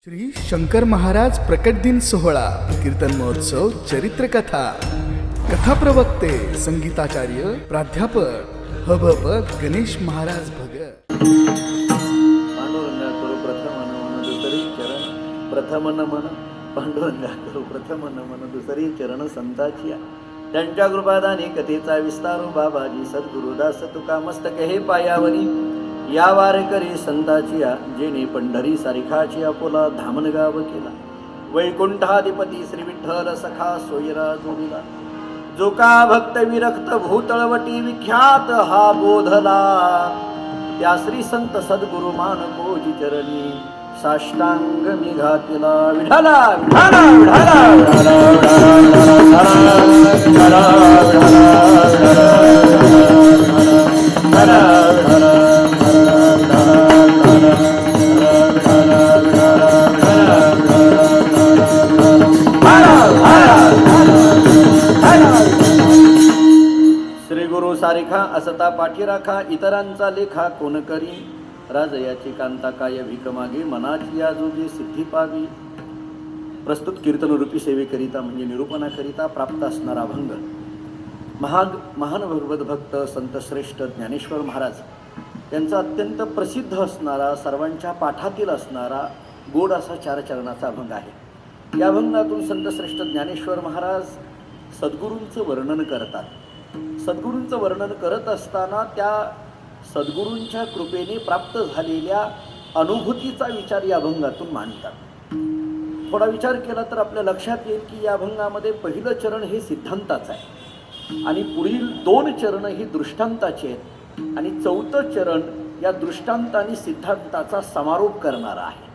श्री शंकर महाराज प्रकट दिन सोहळा कीर्तन महोत्सव चरित्रकथा कथा प्रवक्ते संगीताचार्य प्राध्यापक हभप गणेश महाराज भगत. पांडुरंगा करू प्रथम मन दुसरी चरण प्रथम मन पांडुरंगा करू प्रथम मन दुसरी चरण संताची त्यांच्या कृपादानी कथेचा विस्तारू बाबाजी सद्गुरुदास तुका मस्तक हे पायावरी या वारकरी संताची जेने पंढरी सारिखाची आपोला धामणगाव केला. वैकुंठाधिपती श्री विठ्ठल सखा सोयरा जोडीला जो का भक्त विरक्त भूतळवटी विख्यात हा बोधला त्या श्री संत सद्गुरु मानकोजी चरणी साष्टांग मी घातिला. विठाला विठाला विठाला श्री गुरु सारिखा असता पाठी राखा इतरांचा लेखा कोण करी. राजयाची कांता काय भीक मागे मनाची आजोगी सिद्धी पावी. प्रस्तुत कीर्तनरूपी सेवेकरिता म्हणजे निरूपणाकरिता प्राप्त असणारा अभंग महान भगवत भक्त संत श्रेष्ठ ज्ञानेश्वर महाराज यांचा अत्यंत प्रसिद्ध असणारा सर्वांच्या पाठातील असणारा गोड असा चार चरणाचा अभंग आहे. या अभंगातून संत श्रेष्ठ ज्ञानेश्वर महाराज सद्गुरूंचं वर्णन करतात. सद्गुरूंचं वर्णन करत असताना त्या सद्गुरूंच्या कृपेने प्राप्त झालेल्या अनुभूतीचा विचार या अभंगातून मांडतात. थोडा विचार केला तर आपल्या लक्षात येईल की या अभंगामध्ये पहिलं चरण हे सिद्धांताचं आहे आणि पुढील दोन चरण ही दृष्टांताची आहेत आणि चौथं चरण या दृष्टांत आणि सिद्धांताचा समारोप करणारा आहे.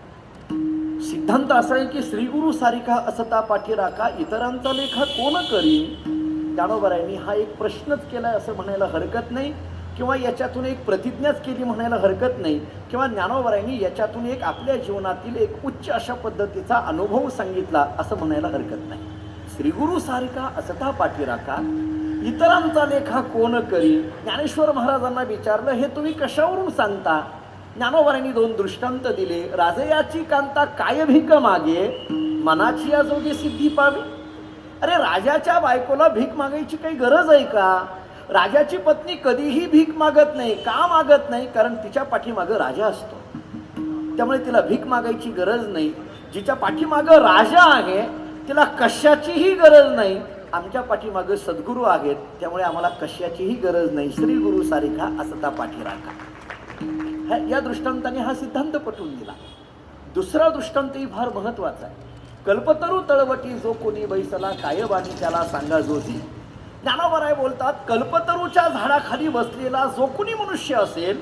सिद्धांत असा आहे की श्रीगुरु सारिखा असता पाठी राखा इतरांचा लेखा कोण करीन. ज्ञानोबारायांनी हा एक प्रश्नच केलाय असं म्हणायला हरकत नाही किंवा याच्यातून एक प्रतिज्ञाच केली म्हणायला हरकत नाही किंवा ज्ञानोबारायांनी याच्यातून एक आपल्या जीवनातील एक उच्च अशा पद्धतीचा अनुभव सांगितला असं म्हणायला हरकत नाही. श्रीगुरु सारिखा असता पाठी राखा इतरांचा लेखा कोण करी. ज्ञानेश्वर महाराजांना विचारलं हे तुम्ही कशावरून सांगता. ज्ञानोबारायांनी दोन दृष्टांत दिले. राजयाची कांता काय भीक मागे मनाची आजोगी सिद्धी पावी. अरे राजाच्या बायकोला भीक मागायची काही गरज आहे का. राजाची पत्नी कधीही भीक मागत नाही. का मागत नाही. कारण तिच्या पाठीमागं राजा असतो त्यामुळे तिला भीक मागायची गरज नाही. जिच्या पाठीमागं राजा आहे तिला कशाचीही गरज नाही. आमच्या पाठीमागं सद्गुरू आहेत त्यामुळे आम्हाला कशाचीही गरज नाही. श्री गुरु सारिखा असता पाठी राखा. या दृष्टांताने हा सिद्धांत पटवून दिला. दुसरा दृष्टांतही फार महत्वाचा आहे. कल्पतरू तळवटी जो कोणी बैसला कायबानी त्याला सांगा जोती. ज्ञानोबाराय बोलतात कल्पतरूच्या झाडाखाली बसलेला जो कोणी मनुष्य असेल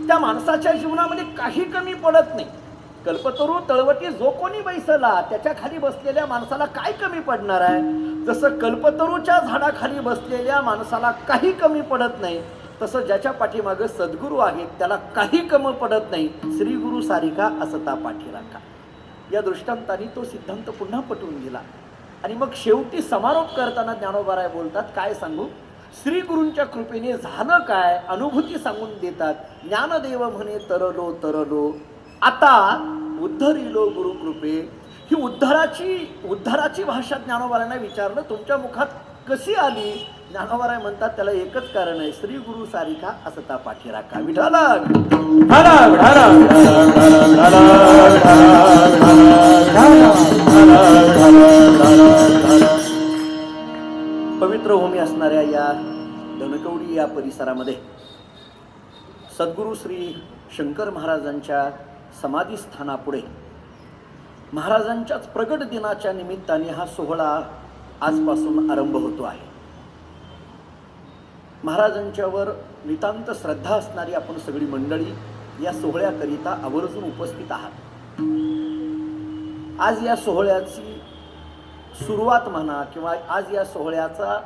त्या माणसाच्या जीवनामध्ये काही कमी पडत नाही. कल्पतरू तळवटी जो कोणी बैसला त्याच्या खाली बसलेल्या माणसाला काय कमी पडणार आहे. जसं कल्पतरूच्या झाडाखाली बसलेल्या माणसाला काही कमी पडत नाही तसं ज्याच्या पाठीमागं सद्गुरू आहेत त्याला काही कमी पडत नाही. श्री गुरु सारिखा असता पाठी राखा. या दृष्टांताने तो सिद्धांत पुन्हा पटवून दिला आणि मग शेवटी समारोप करताना ज्ञानोबाराय बोलतात काय सांगू. श्री गुरूंच्या कृपेने झालं काय अनुभूती सांगून देतात. ज्ञानदेव म्हणे तरलो तरलो आता उद्धरिलो गुरु कृपे. ही उद्धाराची भाषा ज्ञानोबारायांना विचारलं तुमच्या मुखात कशी आली. ज्ञानोबाराय म्हणतात त्याला एकच कारण आहे श्री गुरु सारिखा असता पाठी राखा. विठाला पवित्र भूमी असणाऱ्या या धनकवडी या परिसरामध्ये सद्गुरु श्री शंकर महाराजांच्या समाधीस्थानापुढे महाराजांच्याच प्रगट दिनाच्या निमित्ताने हा सोहळा आजपासून आरंभ होतो आहे. महाराजांच्यावर नितांत श्रद्धा असणारी आपण सगळी मंडळी या सोहळ्याकरिता आवर्जून उपस्थित आहात. आज या सोहळ्याची सुरुवात म्हणा किंवा आज या सोहळ्याचा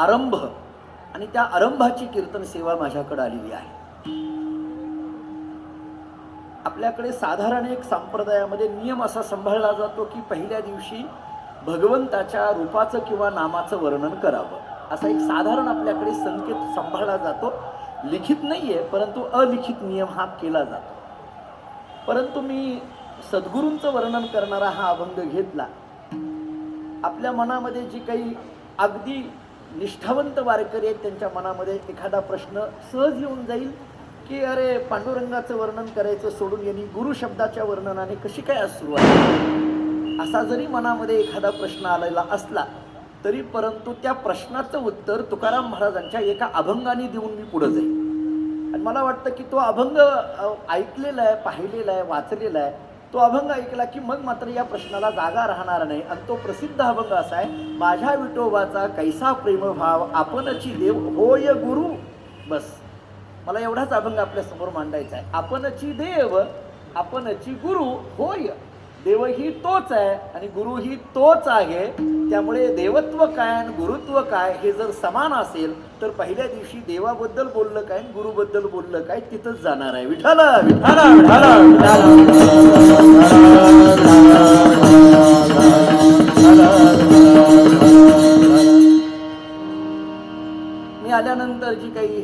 आरंभ आणि त्या आरंभाची कीर्तन सेवा माझ्याकडे आलेली आहे. आपल्याकडे साधारण एक संप्रदायामध्ये नियम असा सांभाळला जातो की पहिल्या दिवशी भगवंताच्या रूपाचं किंवा नामाचं वर्णन करावं असा एक साधारण आपल्याकडे संकेत सांभाळला जातो. लिखित नाही आहे, परंतु अलिखित नियम हा केला जातो. परंतु मी सद्गुरूंचं वर्णन करणारा हा अभंग घेतला. आपल्या मनामध्ये जी काही अगदी निष्ठावंत वारकरी आहेत त्यांच्या मनामध्ये एखादा प्रश्न सहज येऊन जाईल की अरे पांडुरंगाचं वर्णन करायचं सोडून यांनी गुरु शब्दाच्या वर्णनाने कशी काय आज सुरुवात, असा जरी मनामध्ये एखादा प्रश्न आलेला असला तरी परंतु त्या प्रश्नाचं उत्तर तुकाराम महाराजांच्या एका अभंगाने देऊन मी पुढे जाईल. आणि मला वाटतं की तो अभंग ऐकलेला आहे, पाहिलेला आहे, वाचलेला आहे. तो अभंग ऐकला की मग मात्र या प्रश्नाला जागा राहणार नाही. आणि तो प्रसिद्ध अभंग असा आहे, माझ्या विठोबाचा कैसा प्रेमभाव आपणची देव होय गुरु. बस मला एवढाच अभंग आपल्या समोर मांडायचा आहे. आपणची देव आपणची गुरु होय. देवही तोच आहे आणि गुरुही तोच आहे. त्यामुळे देवत्व काय आणि गुरुत्व काय हे जर समान असेल तर पहिल्या दिवशी देवाबद्दल बोललं काय आणि गुरुबद्दल बोललं काय तिथंच जाणार आहे. विठ्ठल विठ्ठल मी आल्यानंतर जी काही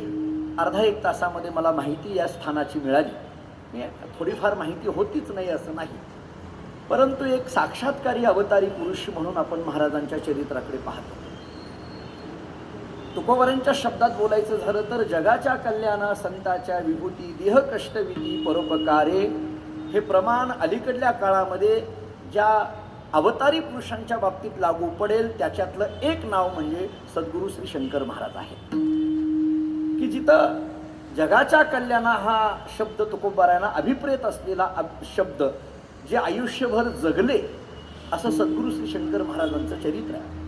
अर्धा एक तासामध्ये मला माहिती या स्थानाची मिळाली. मी थोडीफार माहिती होतीच नाही असं नाही, परंतु एक साक्षात्कारी अवतारी पुरुष म्हणून आपण महाराजांच्या चरित्राकडे पाहतो. तुकोबारांच्या शब्दात बोलायचं झालं तर जगाच्या कल्याणा संताच्या विभूती देह कष्टविधी परोपकारे हे प्रमाण अलीकडल्या काळामध्ये ज्या अवतारी पुरुषांच्या बाबतीत लागू पडेल त्याच्यातलं एक नाव म्हणजे सद्गुरू श्री शंकर महाराज आहेत. की जिथं जगाच्या कल्याणा हा शब्द तुकोबारायांना अभिप्रेत असलेला शब्द जे आयुष्यभर जगले असं सद्गुरू श्री शंकर महाराजांचं चरित्र आहे.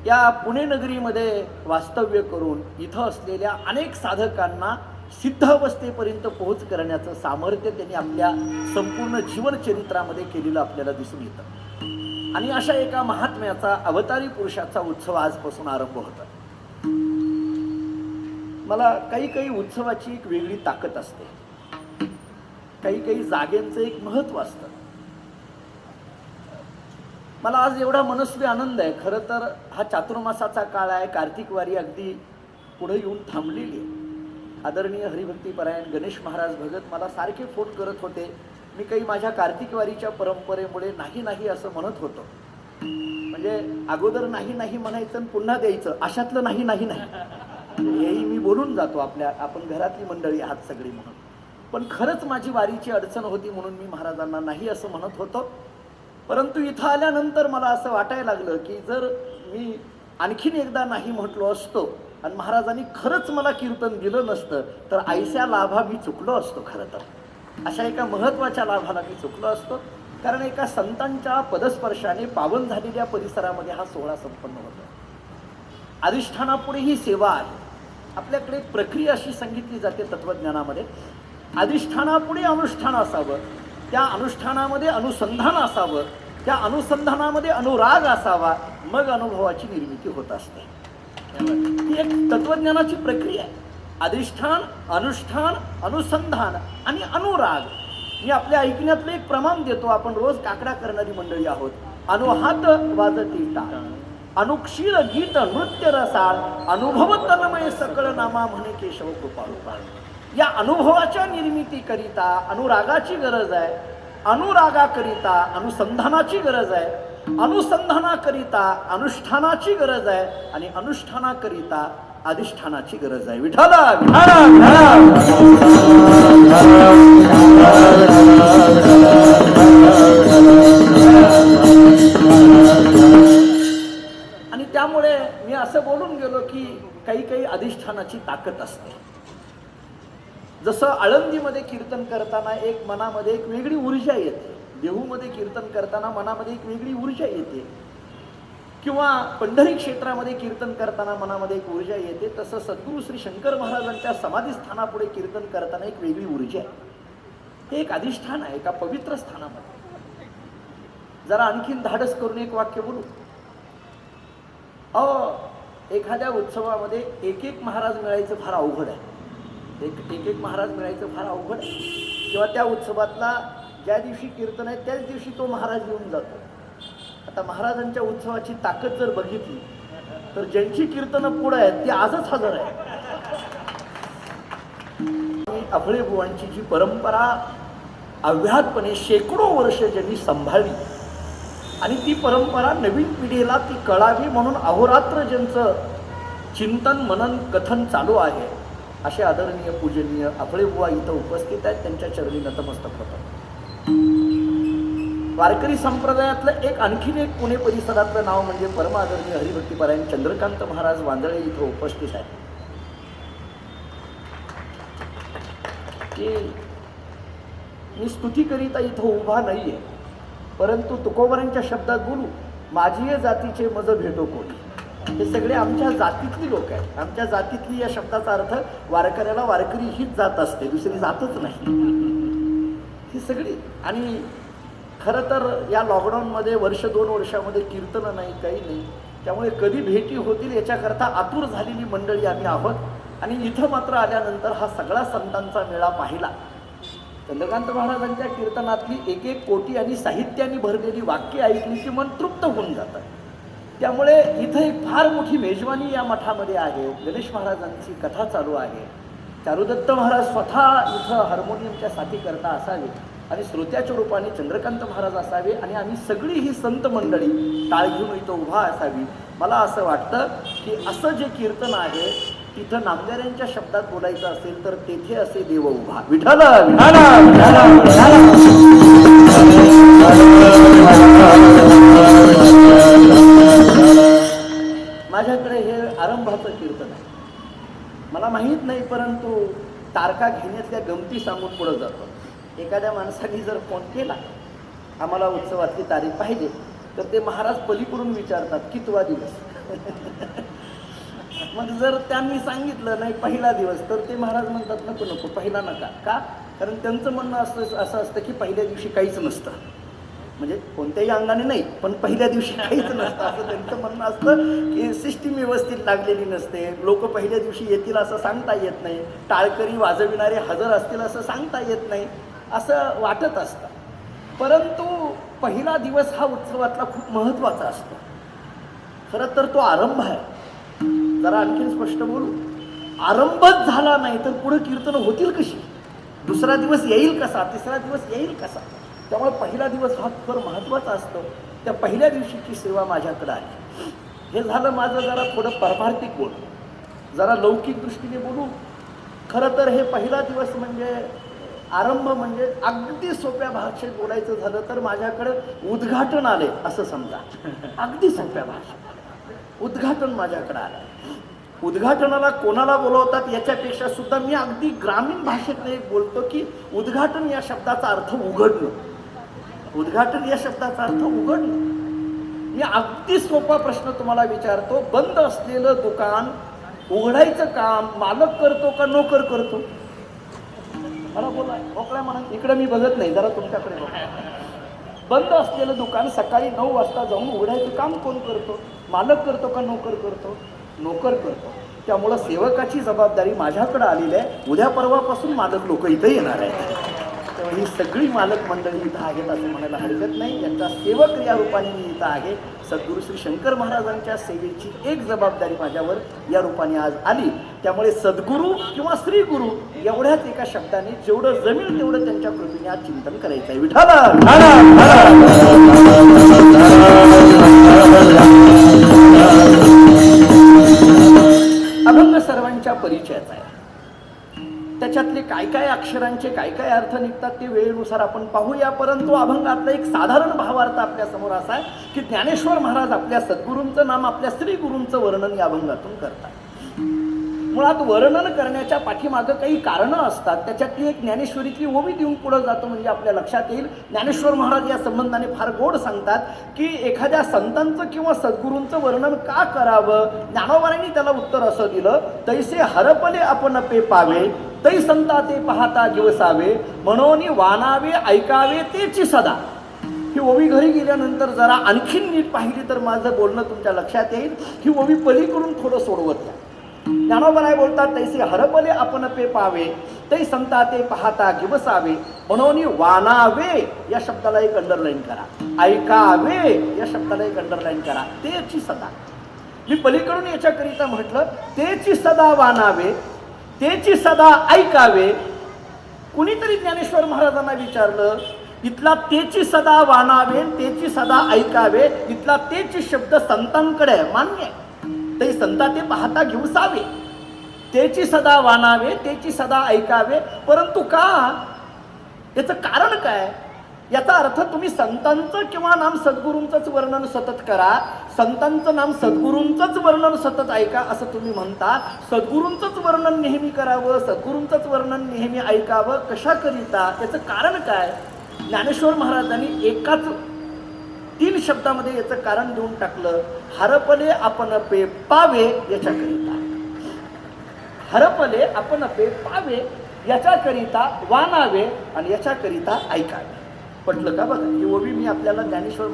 या पुणे नगरीमध्ये वास्तव्य करून इथं असलेल्या अनेक साधकांना सिद्ध अवस्थेपर्यंत पोहोच करण्याचं सामर्थ्य त्यांनी आपल्या संपूर्ण जीवन चरित्रामध्ये केलेलं आपल्याला दिसून येतं. आणि अशा एका महात्म्याचा अवतारी पुरुषाचा उत्सव आजपासून आरंभ होता. मला काही उत्सवाची एक वेगळी ताकद असते, काही जागेंचं एक महत्व असतं. मला आज एवढा मनस्वी आनंद आहे. खरं तर हा चातुर्मासाचा काळ आहे, कार्तिक वारी अगदी पुढे येऊन थांबलेली आहे. आदरणीय हरिभक्तीपरायण गणेश महाराज भगत मला सारखे फोन करत होते. मी काही माझ्या कार्तिक वारीच्या परंपरेमुळे नाही असं म्हणत होतो. म्हणजे अगोदर नाही म्हणायचं आणि पुन्हा द्यायचं अशातलं नाही हेही मी बोलून जातो. आपण घरातली मंडळी आहात सगळी म्हणून. पण खरंच माझी वारीची अडचण होती म्हणून मी महाराजांना नाही असं म्हणत होतो. परंतु इथं आल्यानंतर मला असं वाटायला लागलं की जर मी आणखीन एकदा नाही म्हटलो असतो आणि महाराजांनी खरंच मला कीर्तन दिलं नसतं तर आयशा लाभा मी चुकलो असतो. खरं तर अशा एका महत्त्वाच्या लाभाला मी चुकलो असतो. कारण एका संतांच्या पदस्पर्शाने पावन झालेल्या परिसरामध्ये हा सोहळा संपन्न होतो. अधिष्ठानापुढे ही सेवा आहे. आपल्याकडे एक प्रक्रिया अशी सांगितली जाते तत्वज्ञानामध्ये, अधिष्ठानापुढे अनुष्ठान असावं, त्या अनुष्ठानामध्ये अनुसंधान असावं, त्या अनुसंधानामध्ये अनुराग असावा, मग अनुभवाची निर्मिती होत असते. ही एक तत्वज्ञानाची प्रक्रिया आहे. अधिष्ठान, अनुष्ठान, अनुसंधान आणि अनुराग. मी आपल्या ऐकण्यातलं एक प्रमाण देतो. आपण रोज काकडा करणारी मंडळी आहोत. अनुहात वाजती टाळ, अनुक्षीर गीत नृत्य रसाळ, अनुभव तन्मय सकळ नामा म्हणे केशव कृपाळू. या अनुभवाच्या निर्मितीकरिता अनुरागाची गरज आहे, अनुरागाकरिता अनुसंधानाची गरज आहे, अनुसंधानाकरिता अनुष्ठानाची गरज आहे आणि अनुष्ठानाकरिता अधिष्ठानाची गरज आहे. विठ्ठल आणि त्यामुळे मी असं बोलून गेलो की काही अधिष्ठानाची ताकद असते. जसं आळंदीमध्ये कीर्तन करताना एक मनामध्ये एक वेगळी ऊर्जा येते, देहूमध्ये कीर्तन करताना मनामध्ये एक वेगळी ऊर्जा येते, किंवा पंढरी क्षेत्रामध्ये कीर्तन करताना मनामध्ये एक ऊर्जा येते, तसं सद्गुरू श्री शंकर महाराजांच्या समाधीस्थानापुढे कीर्तन करताना एक वेगळी ऊर्जा आहे. हे एक अधिष्ठान आहे एका पवित्र स्थानामध्ये. जरा आणखीन धाडस करून एक वाक्य बोलू. एखाद्या उत्सवामध्ये एक महाराज मिळायचं फार अवघड आहे. एक महाराज मिळायचं फार अवघड आहे. किंवा त्या उत्सवातला ज्या दिवशी कीर्तन आहे त्याच दिवशी तो महाराज येऊन जातो. आता महाराजांच्या उत्सवाची ताकद जर बघितली तर ज्यांची कीर्तनं पुढे आहेत ती आजच हजर आहे. अफळे बुवांची जी परंपरा अव्याहतपणे शेकडो वर्ष ज्यांनी सांभाळली आणि ती परंपरा नवीन पिढीला ती कळावी म्हणून अहोरात्र ज्यांचं चिंतन मनन कथन चालू आहे, असे आदरणीय पूजनीय आपळेबुवा इथं उपस्थित आहेत. त्यांच्या चरणी नतमस्तक होतं. वारकरी संप्रदायातलं आणखीन एक पुणे परिसरातलं नाव म्हणजे परमादरणीय हरिभक्तीपरायण चंद्रकांत महाराज वांदळे इथं उपस्थित आहेत. की मी स्तुतीकरिता इथं उभा नाहीये, परंतु तुकोबरांच्या शब्दात बोलू, माझी जातीचे मज भेटो कोणी. हे सगळे आमच्या जातीतली लोक आहेत. आमच्या जातीतली या शब्दाचा अर्थ वारकऱ्याला वारकरी हीच जात असते, दुसरी जातच नाही. ही सगळी. आणि खरं तर या लॉकडाऊनमध्ये वर्ष 2 वर्षामध्ये कीर्तनं नाही, काही नाही. त्यामुळे कधी भेटी होतील याच्याकरता आतुर झालेली मंडळी आम्ही आहोत. आणि इथं मात्र आल्यानंतर हा सगळा संतांचा मेळा पाहिला. चंद्रकांत महाराजांच्या कीर्तनातली एक कोटी आणि साहित्याने भरलेली वाक्य ऐकली की मन तृप्त होऊन जातं. त्यामुळे इथं एक फार मोठी मेजवानी या मठामध्ये आहे. गणेश महाराजांची कथा चालू आहे. चारुदत्त महाराज स्वतः इथं हार्मोनियमच्या साथी करता असावे आणि श्रोत्याच्या रूपाने चंद्रकांत महाराज असावे आणि आम्ही सगळी ही संत मंडळी टाळ घेऊन इथं उभा असावी. मला असं वाटतं की असं जे कीर्तन आहे तिथं नामदेवांच्या शब्दात बोलायचं असेल तर तेथे असे देव उभा. विठ्ठल विठ्ठल विठ्ठल माझ्याकडे हे आरंभाचं कीर्तन आहे. मला माहीत नाही, परंतु तारका घेण्यातल्या गमती सांगून पुढं जातो. एखाद्या माणसाने जर फोन केला आम्हाला उत्सवातली तारीख पाहिजे, तर ते महाराज पलीकडून विचारतात कितवा दिवस. मग जर त्यांनी सांगितलं नाही पहिला दिवस, तर ते महाराज म्हणतात नको नको पहिला नका. का? कारण त्यांचं म्हणणं असं असतं की पहिल्या दिवशी काहीच नसतं. म्हणजे कोणत्याही अंगाने नाही, पण पहिल्या दिवशी काहीच नसतं असं त्यांचं म्हणणं असतं. की सिस्टीम व्यवस्थित लागलेली नसते, लोक पहिल्या दिवशी येतील असं सांगता येत नाही, टाळकरी वाजविणारे हजर असतील असं सांगता येत नाही, असं वाटत असतं. परंतु पहिला दिवस हा उत्सवातला खूप महत्त्वाचा असतो. खरं तर तो आरंभ आहे. जरा आणखीन स्पष्ट बोलू, आरंभच झाला नाही तर पुढे कीर्तन होतील कशी? दुसरा दिवस येईल कसा? तिसरा दिवस येईल कसा? त्यामुळे पहिला दिवस हा फार महत्त्वाचा असतो. त्या पहिल्या दिवशीची सेवा माझ्याकडे आली. हे झालं माझं जरा थोडं परमार्थिक बोल. जरा लौकिक दृष्टीने बोलू. खरं तर हे पहिला दिवस म्हणजे आरंभ म्हणजे अगदी सोप्या भाषेत बोलायचं झालं तर माझ्याकडं उद्घाटन आले असं समजा. अगदी सोप्या भाषेत उद्घाटन माझ्याकडे आलं. उद्घाटनाला कोणाला बोलवतात याच्यापेक्षा सुद्धा मी अगदी ग्रामीण भाषेत एक बोलतो की उद्घाटन या शब्दाचा अर्थ उघडणं. उद्घाटन या शब्दाचा अर्थ उघडणं. मी अगदी सोपा प्रश्न तुम्हाला विचारतो, बंद असलेलं दुकान उघडायचं काम मालक करतो का नोकर करतो? मला बोला, मोकळ्या म्हणा. इकडे मी बघत नाही, जरा तुमच्याकडे बघा. बंद असलेलं दुकान सकाळी 9 वाजता जाऊन उघडायचं काम कोण करतो? मालक करतो का नोकर करतो? नोकर करतो. त्यामुळं सेवकाची जबाबदारी माझ्याकडे आलेली आहे. उद्या परवापासून मालक लोक इथं येणार आहेत. त्यामुळे ही सगळी मालक मंडळी इथं आहेत असं म्हणायला हरकत नाही. यांचा सेवक या रूपाने मी इथं आहे. सद्गुरू श्री शंकर महाराजांच्या सेवेची एक जबाबदारी माझ्यावर या रूपाने आज आली. त्यामुळे सद्गुरू किंवा श्री गुरु एवढ्याच एका शब्दाने जेवढं जमेल तेवढं त्यांच्या कृपेने आज चिंतन करायचं आहे. विठ्ठल अभंग सर्वांच्या परिचयाचा आहे. त्याच्यातले काय काय अक्षरांचे काय काय अर्थ निघतात ते वेळेनुसार आपण पाहूया. परंतु अभंगातला एक साधारण भावार्थ आपल्या समोर असा आहे की ज्ञानेश्वर महाराज आपल्या सद्गुरूंचं नाम आपल्या श्री गुरूंचं वर्णन या अभंगातून करतात. मुळात वर्णन करण्याच्या पाठीमागं काही कारणं असतात. त्याच्यातली एक ज्ञानेश्वरीतली ओवी देऊन पुढं जातो म्हणजे आपल्या लक्षात येईल. ज्ञानेश्वर महाराज या संबंधाने फार गोड सांगतात की एखाद्या संतांचं किंवा सद्गुरूंचं वर्णन का करावं. ज्ञानोबांनी त्याला उत्तर असं दिलं, तैसे हरपले आपण पे पावे, तै संता ते पाहता दिवसावे, म्हणून वानावे ऐकावे तेची सदा. ही ओवी घरी गेल्यानंतर जरा आणखीन नीट पाहिली तर माझं बोलणं तुमच्या लक्षात येईल. ही ओवी पलीकडून थोडं सोडवत द्या. ज्ञानोबा बोलतात, तैसे हरपले आपण पे पावे, तै संता ते पाहता गिवसावे, म्हणून वानावे या शब्दाला एक अंडरलाईन करा, ऐकावे या शब्दाला एक अंडरलाईन करा, तेची सदा. मी पलीकडून याच्याकरिता म्हटलं तेची सदा वानावे, तेची सदा ऐकावे, कुणीतरी ज्ञानेश्वर महाराजांना विचारलं, इथला तेची सदा वाणावे तेची सदा ऐकावे, इथला तेची शब्द संतांकडे आहे, मान्य आहे, ते संता ते पाहता घेऊसावे, तेची सदा वाणावे तेची सदा ऐकावे, परंतु का, याचं कारण काय? याचा अर्थ तुम्ही संतांचं किंवा नाम सद्गुरूंचंच वर्णन सतत करा, संतांचं नाम सद्गुरूंचंच वर्णन सतत ऐका असं तुम्ही म्हणता, सद्गुरूंचंच वर्णन नेहमी करावं, सद्गुरूंचंच वर्णन नेहमी ऐकावं, कशाकरिता? याचं कारण काय? ज्ञानेश्वर महाराजांनी एकाच 3 शब्दामध्ये याचं कारण देऊन टाकलं, हरपले आपण पे पावे याच्याकरिता, हरपले आपण पे पावे याच्याकरिता वाणावे आणि याच्याकरिता ऐकावे. पटलं का? बघा, ही ओवी मी आपल्याला ज्ञानेश्वर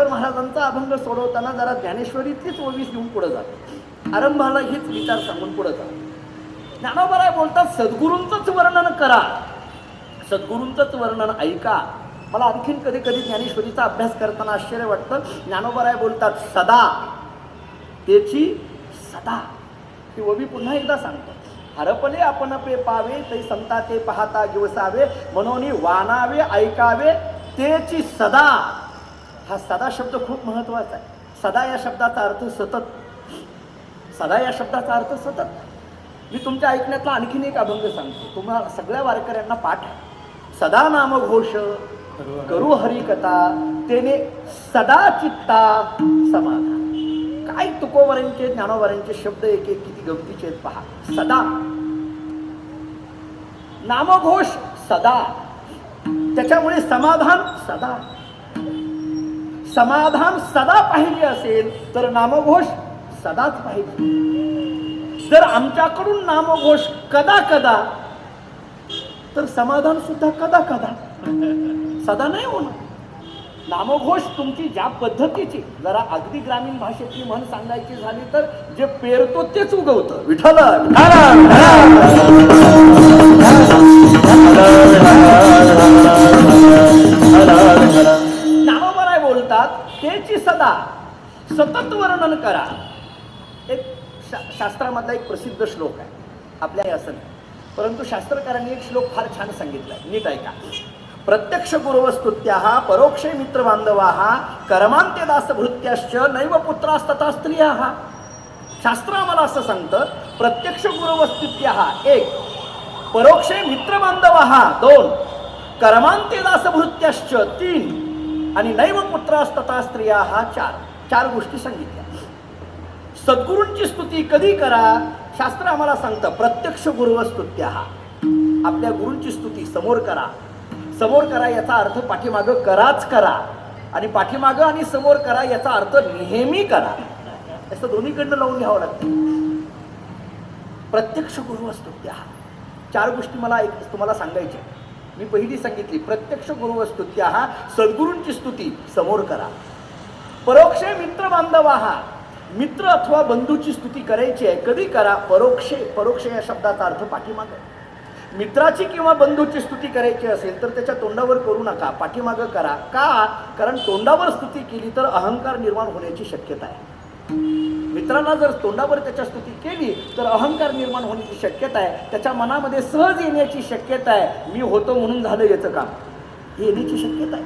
महाराजांचा अभंग सोडवताना जरा ज्ञानेश्वरीतलीच ओवी घेऊन पुढे जातो, आरंभाला हीच विचार सांगून पुढे जातो. ज्ञानोबाराय बोलतात सद्गुरूंचंच वर्णन करा, सद्गुरूंचंच वर्णन ऐका. मला आणखीन कधी कधी ज्ञानेश्वरीचा अभ्यास करताना आश्चर्य वाटतं. ज्ञानोबाराय बोलतात सदा तेची सदा. ही ओवी पुन्हा एकदा सांगतो, हरपले आपण पे पावे ते संता ते पाहता दिवसावे, म्हणून वाणावे ऐकावे तेची सदा. हा सदा शब्द खूप महत्वाचा आहे. सदा या शब्दाचा अर्थ सतत, सदा या शब्दाचा अर्थ सतत. मी तुमच्या ऐकण्यातला आणखीन एक अभंग सांगतो, तुम्हाला सगळ्या वारकऱ्यांना पाठ आहे. सदा नामघोष करू हरिकथा, तेने सदा चित्ता समाधान. काय तुकोबरांचे ज्ञानोबरांचे शब्द एक एक किती गमतीचे आहेत पहा. सदा नामघोष सदा, त्याच्यामुळे समाधान सदा. समाधान सदा पाहिजे असेल तर नामघोष सदाच पाहिजे. जर आमच्याकडून नामघोष कदा कदा, तर समाधान सुद्धा कदा कदा, सदा नाही होणार. नामघोष तुमची ज्या पद्धतीची, जरा अगदी ग्रामीण भाषेतली म्हण सांगायची झाली तर, जे पेरतो तेच उगवतं. विठ्ठल नामोबराय बोलतात तेची सदा सतत वर्णन करा. एक शास्त्रामधला एक प्रसिद्ध श्लोक आहे, आपल्या असं नाही, परंतु शास्त्रकारांनी एक श्लोक फार छान सांगितलाय, नीट ऐका. प्रत्यक्ष गुरुवस्तुत्याः परोक्षे मित्र बांधवाः कर्मांत्य दास भृत्याश्च नैव पुत्रास्तथा स्त्रियाः. शास्त्र आम्हाला असं सांगतं, प्रत्यक्ष गुरुवस्तुत्याः 1, परोक्षे मित्र बांधवाः 2, कर्मांत्य दास भृत्याश्च 3 आणि नैव पुत्रास्तथा स्त्रियाः 4 गोष्टी सांगितल्या. सद्गुरूंची स्तुती कधी करा? शास्त्र आम्हाला सांगतं प्रत्यक्ष गुरुवस्तुत्याः, आपल्या गुरूंची स्तुती समोर करा. समोर करा याचा अर्थ पाठीमागं कराच करा, आणि पाठीमागं आणि समोर करा याचा अर्थ नेहमी करा. असं दोन्हीकडनं लावून घ्यावं लागतं. प्रत्यक्ष गुरुवस्तुत्याः 4 गोष्टी मला तुम्हाला सांगायच्या. मी पहिली सांगितली, प्रत्यक्ष गुरुवस्तुत्याः सद्गुरूंची स्तुती समोर करा. परोक्षे मित्र बांधवाः, मित्र अथवा बंधूची स्तुती करायची आहे, कधी करा? परोक्षे. परोक्षे या शब्दाचा अर्थ पाठीमागं. मित्राची किंवा बंधूची स्तुती करायची असेल तर त्याच्या तोंडावर करू नका, पाठीमागं करा. का? कारण तोंडावर स्तुती केली तर अहंकार निर्माण होण्याची शक्यता आहे. मित्राला जर तोंडावर त्याच्या स्तुती केली तर अहंकार निर्माण होण्याची शक्यता आहे, त्याच्या मनामध्ये सहज येण्याची शक्यता आहे, मी होतो म्हणून झालं याचं काम, ही येण्याची शक्यता आहे.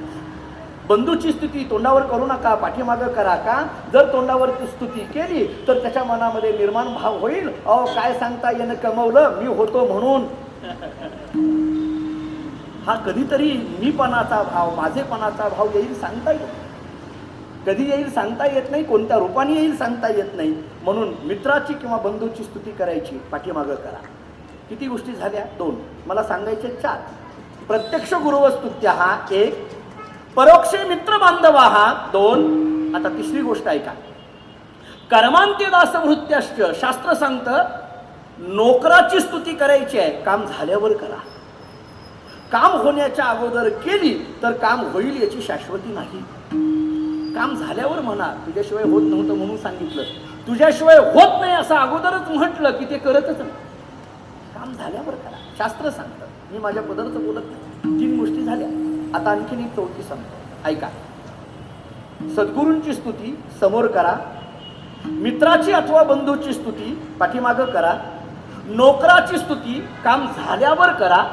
बंधूची स्तुती तोंडावर करू नका, पाठीमागं करा. का? जर तोंडावर स्तुती केली तर त्याच्या मनामध्ये निर्माण भाव होईल, अहो काय सांगता येणं कमवलं, मी होतो म्हणून. हा कधीतरी मीपणाचा भाव, माझेपणाचा भाव येईल, सांगता येईल. कधी येईल सांगता येत नाही, कोणत्या रूपाने येईल सांगता येत नाही. म्हणून मित्राची किंवा बंधूची स्तुती करायची, पाठीमागं करा. किती गोष्टी झाल्या? 2. मला सांगायचे 4. प्रत्यक्ष गुरुवस्तुत्याः 1, परोक्षे मित्र बांधवाः 2. आता तिसरी गोष्ट ऐका, कर्मांत्य दास भृत्याश्च. शास्त्र सांगतं नोकराची स्तुती करायची आहे, काम झाल्यावर करा. काम होण्याच्या अगोदर केली तर काम होईल याची शाश्वती नाही. काम झाल्यावर म्हणा, तुझ्याशिवाय होत नव्हतं म्हणून सांगितलं, तुझ्याशिवाय होत नाही असं अगोदरच म्हटलं की ते करतच नाही. काम झाल्यावर करा, शास्त्र सांगतं. मी माझ्या पदरचं बोलत नाही. 3 गोष्टी झाल्या. आता आणखीन एक 4थी सांगतो, ऐका. सद्गुरूंची स्तुती समोर करा, मित्राची अथवा बंधूची स्तुती पाठीमागं करा, नोकराची स्तुती काम झाल्यावर करा,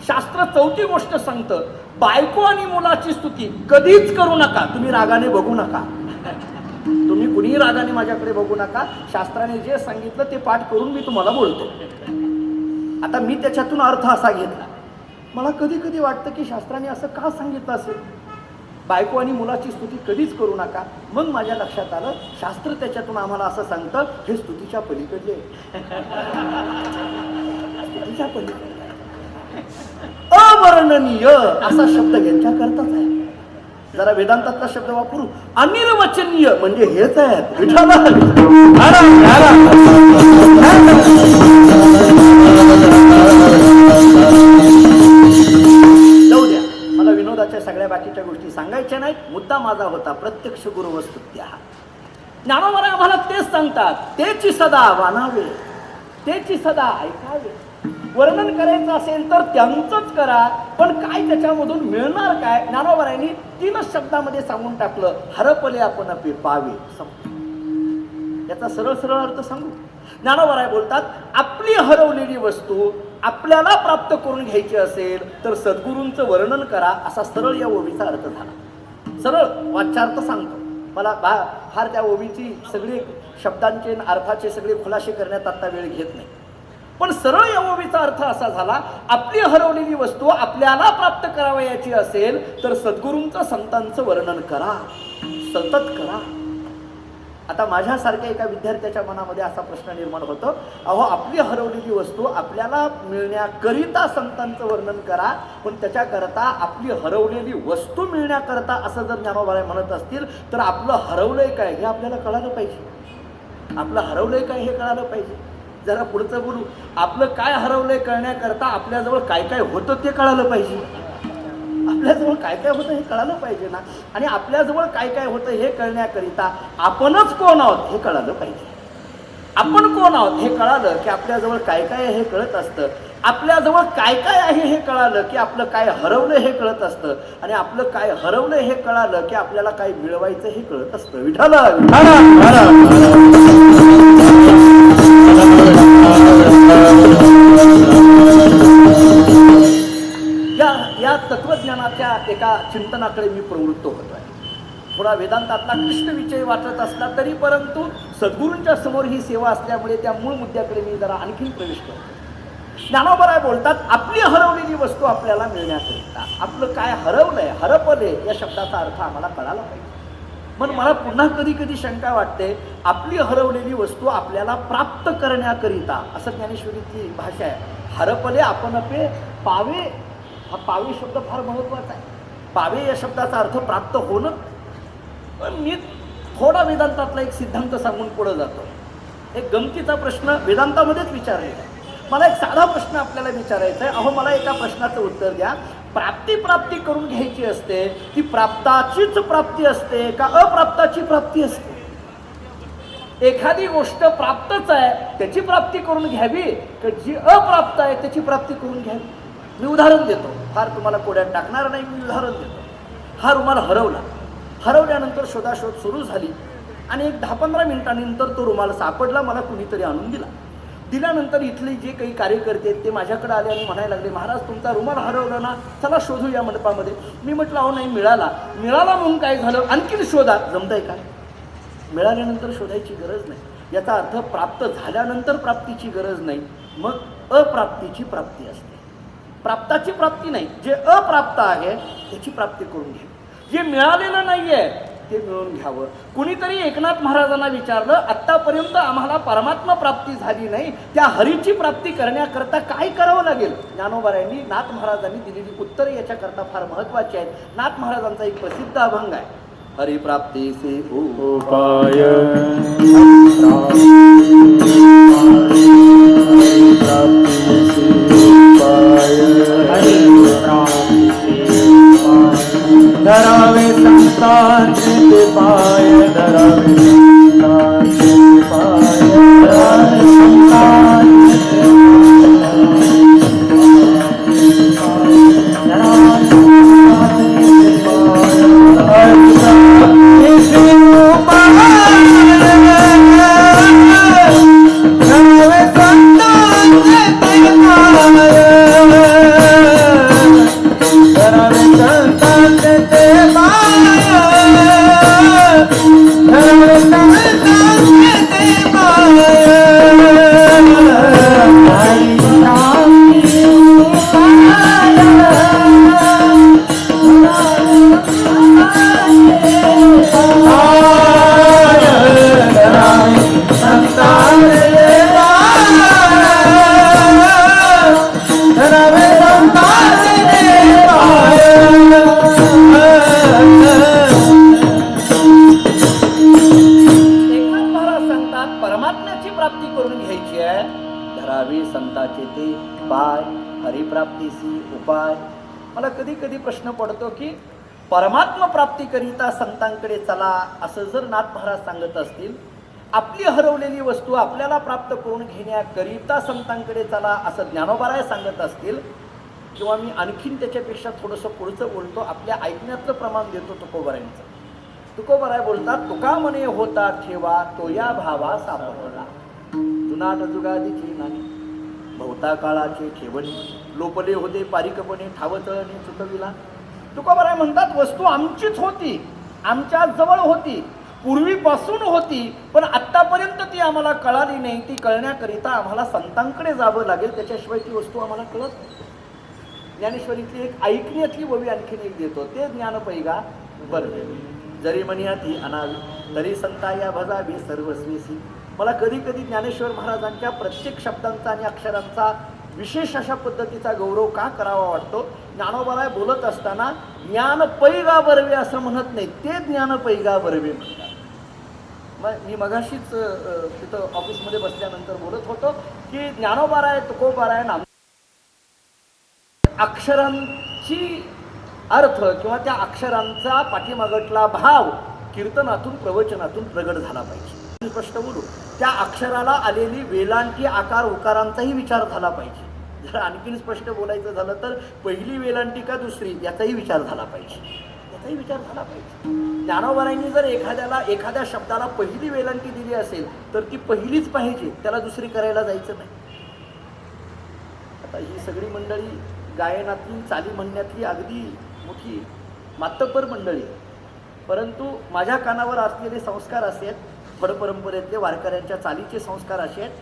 शास्त्र चौथी गोष्ट सांगतं, बायको आणि मुलाची स्तुती कधीच करू नका. तुम्ही रागाने बघू नका, तुम्ही कुणीही रागाने माझ्याकडे बघू नका. शास्त्राने जे सांगितलं ते पाठ करून मी तुम्हाला बोलतो. आता मी त्याच्यातून अर्थ असा घेतला. मला कधी कधी वाटतं की शास्त्राने असं का सांगितलं असेल, बायको आणि मुलाची स्तुती कधीच करू नका. मग माझ्या लक्षात आलं, शास्त्र त्याच्यातून आम्हाला असं सांगतं, हे स्तुतीच्या पलीकडे स्तुतीच्या पलीकडे अवर्णनीय असा शब्द यांच्याकरताच आहे. जरा वेदांतातला शब्द वापरू, अनिर्वचनीय म्हणजे हेच आहे. जाऊ द्या, मला विनोदाच्या सगळ्या बाकीच्या गोष्टी सांगायच्या नाहीत. मुद्दा माझा होता प्रत्यक्ष गुरुवस्तुत्या. ज्ञानोबा आम्हाला तेच सांगतात, तेची सदा वानावे, तेची सदा ऐकावे. वर्णन करायचं असेल तर त्यांचंच करा, पण काय त्याच्यामधून मिळणार काय? ज्ञानोबारायांनी 3 शब्दामध्ये सांगून टाकलं, हरपले आपण पे पावे. याचा सरळ सरळ अर्थ सांगू. ज्ञानोबाराय बोलतात, आपली हरवलेली वस्तू आपल्याला प्राप्त करून घ्यायची असेल तर सद्गुरूंचं वर्णन करा, असा सरळ या ओवीचा अर्थ झाला. सरळ वाच्यार्थ सांगतो. मला फार त्या ओवीची सगळी शब्दांचे अर्थाचे सगळे खुलासे करण्यात आता वेळ घेत नाही, पण सरळ या ओवीचा अर्थ असा झाला, आपली हरवलेली वस्तू आपल्याला प्राप्त करावयाची असेल तर सद्गुरूंचं संतांचं वर्णन करा, सतत करा. आता माझ्यासारख्या एका विद्यार्थ्याच्या मनामध्ये असा प्रश्न निर्माण होतो, अहो आपली हरवलेली वस्तू आपल्याला मिळण्याकरिता संतांचं वर्णन करा, पण त्याच्याकरता आपली हरवलेली वस्तू मिळण्याकरता असं जर ज्ञानोबा म्हणत असतील तर आपलं हरवलंय काय हे आपल्याला कळालं पाहिजे. आपलं हरवलंय काय हे कळालं पाहिजे. जरा पुढचं बोलू, आपलं काय हरवलंय कळण्याकरता आपल्याजवळ काय काय होतं ते कळालं पाहिजे. आपल्याजवळ काय काय होतं हे कळालं पाहिजे ना. आणि आपल्याजवळ काय काय होतं हे कळण्याकरिता आपणच कोण आहोत हे कळालं पाहिजे. आपण कोण आहोत हे कळालं की आपल्याजवळ काय काय आहे हे कळत असतं. आपल्याजवळ काय काय आहे हे कळालं की आपलं काय हरवलं हे कळत असतं. आणि आपलं काय हरवलं हे कळालं की आपल्याला काय मिळवायचं हे कळत असतं. विठ्ठल या तत्वज्ञानाच्या एका चिंतनाकडे मी प्रवृत्त होतोय. थोडा वेदांतातला कृष्ण विषय वाचत असला तरी परंतु सद्गुरूंच्या समोर ही सेवा असल्यामुळे त्या मूळ मुद्द्याकडे मी जरा आणखीन प्रवेश करतो. ज्ञानोबा बोलतात, आपली हरवलेली वस्तू आपल्याला मिळण्याकरिता आपलं काय हरवलंय, हरपले या शब्दाचा अर्थ आम्हाला कळाला पाहिजे. पण मला पुन्हा कधी कधी शंका वाटते, आपली हरवलेली वस्तू आपल्याला प्राप्त करण्याकरिता, असं ज्ञानेश्वरीची भाषा आहे. हरपले आपण पे पावे, हा पावे शब्द फार महत्वाचा आहे. पावे या शब्दाचा अर्थ प्राप्त होणं. पण मी थोडा वेदांतातला एक सिद्धांत सांगून पुढे जातो. एक गमतीचा प्रश्न वेदांतामध्येच विचारलेला आहे. मला एक साधा प्रश्न आपल्याला विचारायचा आहे. अहो मला एका प्रश्नाचं उत्तर द्या. प्राप्ती करून घ्यायची असते, ती प्राप्ताचीच प्राप्ती असते का अप्राप्ताची प्राप्ती असते? एखादी गोष्ट प्राप्तच आहे त्याची प्राप्ती करून घ्यावी का जी अप्राप्त आहे त्याची प्राप्ती करून घ्यावी? मी उदाहरण देतो, फार तुम्हाला कोड्यात टाकणार नाही. मी उदाहरण देतो. हा रुमाल हरवला. हरवल्यानंतर शोधाशोध सुरू झाली आणि एक 10-15 मिनिटांनंतर तो रुमाल सापडला. मला कुणीतरी आणून दिल्यानंतर इथले जे काही कार्यकर्ते आहेत ते माझ्याकडे आले आणि म्हणायला लागले, महाराज तुमचा रुमाल हरवला ना, चला शोधू या मंडपामध्ये. मी म्हटलं अहो नाही, मिळाला म्हणून काय झालं, आणखीन शोधा. जमतंय का? मिळाल्यानंतर शोधायची गरज नाही. याचा अर्थ प्राप्त झाल्यानंतर प्राप्तीची गरज नाही, मग अप्राप्तीची प्राप्ती असते. प्राप्ताची प्राप्ती नाही, जे अप्राप्त आहे त्याची प्राप्ती करून घ्या. जे मिळालेलं नाहीये ते मिळवून घ्यावं. कुणीतरी एकनाथ महाराजांना विचारलं, आत्तापर्यंत आम्हाला परमात्मा प्राप्ती झाली नाही, त्या हरीची प्राप्ती करण्याकरता काय करावं लागेल? ज्ञानोबारायांनी नाथ महाराजांनी दिलेली उत्तरे याच्याकरता फार महत्वाची आहेत. नाथ महाराजांचा एक प्रसिद्ध अभंग आहे, हरिप्राप्तीचे उपाय. धरावे संतांचे पाय, धरावे संतांचे पाय, धरावे संतांचे एकनाथ महाराज सांगतात परमात्म्याची प्राप्ती करून घ्यायची आहे, धरावे संतांचे ते पाय, हरिप्राप्तीसी उपाय. मला कधी कधी प्रश्न पडतो की परमात्मा प्राप्तीकरिता संतांकडे चला असं जर नाथ महाराज सांगत असतील, आपली हरवलेली वस्तू आपल्याला प्राप्त करून घेण्याकरिता संतांकडे चला असं ज्ञानोबाराय सांगत असतील, किंवा मी आणखीन त्याच्यापेक्षा थोडंसं पुढचं बोलतो, आपल्या ऐकण्यातलं प्रमाण देतो तुकोबारायांचं. तुकोबाराय बोलतात, तुका मने होता ठेवा तो या भावा सापडला, जुनाट जुगादीची नाणी भवता काळाचे ठेवणी, लोपले होते पारिकपणे ठावतळणे चुकविला. तुकोबाराय म्हणतात, वस्तू आमचीच होती, आमच्या जवळ होती, पूर्वीपासून होती, पण आत्तापर्यंत ती आम्हाला कळाली नाही. ती कळण्याकरिता आम्हाला संतांकडे जावं लागेल, त्याच्याशिवाय ती वस्तू आम्हाला कळत नाही. ज्ञानेश्वरीतली एक ऐकण्यातली ओवी आणखीन एक देतो, ते ज्ञानपैगा बरवे, जरी म्हणिया ती अनावी तरी संता या भजावी सर्वस्वीसी. मला कधी कधी ज्ञानेश्वर महाराजांच्या प्रत्येक शब्दांचा आणि अक्षरांचा विशेष अशा पद्धतीचा गौरव का करावा वाटतो. ज्ञानोबाराय बोलत असताना ज्ञानपैगा बरवे असं म्हणत नाही, ते ज्ञानपैगा बरवे म्हणतात. मग मी मगाशीच तिथं ऑफिसमध्ये बसल्यानंतर बोलत होतो की ज्ञानोबाराय तुकोबाराय नाम अक्षरांची अर्थ किंवा त्या अक्षरांचा पाठीमागटला भाव कीर्तनातून प्रवचनातून प्रगट झाला पाहिजे. स्पष्ट बोलू, त्या अक्षराला आलेली वेलांटी आकार उकारांचाही विचार झाला पाहिजे. जर आणखीन स्पष्ट बोलायचं झालं तर पहिली वेलांटी का दुसरी याचाही विचार झाला पाहिजे, याचाही विचार झाला पाहिजे. ज्ञानोबारायांनी जर एखाद्या शब्दाला पहिली वेलांटी दिली असेल तर ती पहिलीच पाहिजे, त्याला दुसरी करायला जायचं नाही. आता ही सगळी मंडळी गायनातली चाली म्हणण्यातली अगदी मोठी मातब्बर मंडळी, परंतु माझ्या कानावर असलेले संस्कार असे आहेत, फडपरंपरेतले वारकऱ्यांच्या चालीचे संस्कार असे आहेत.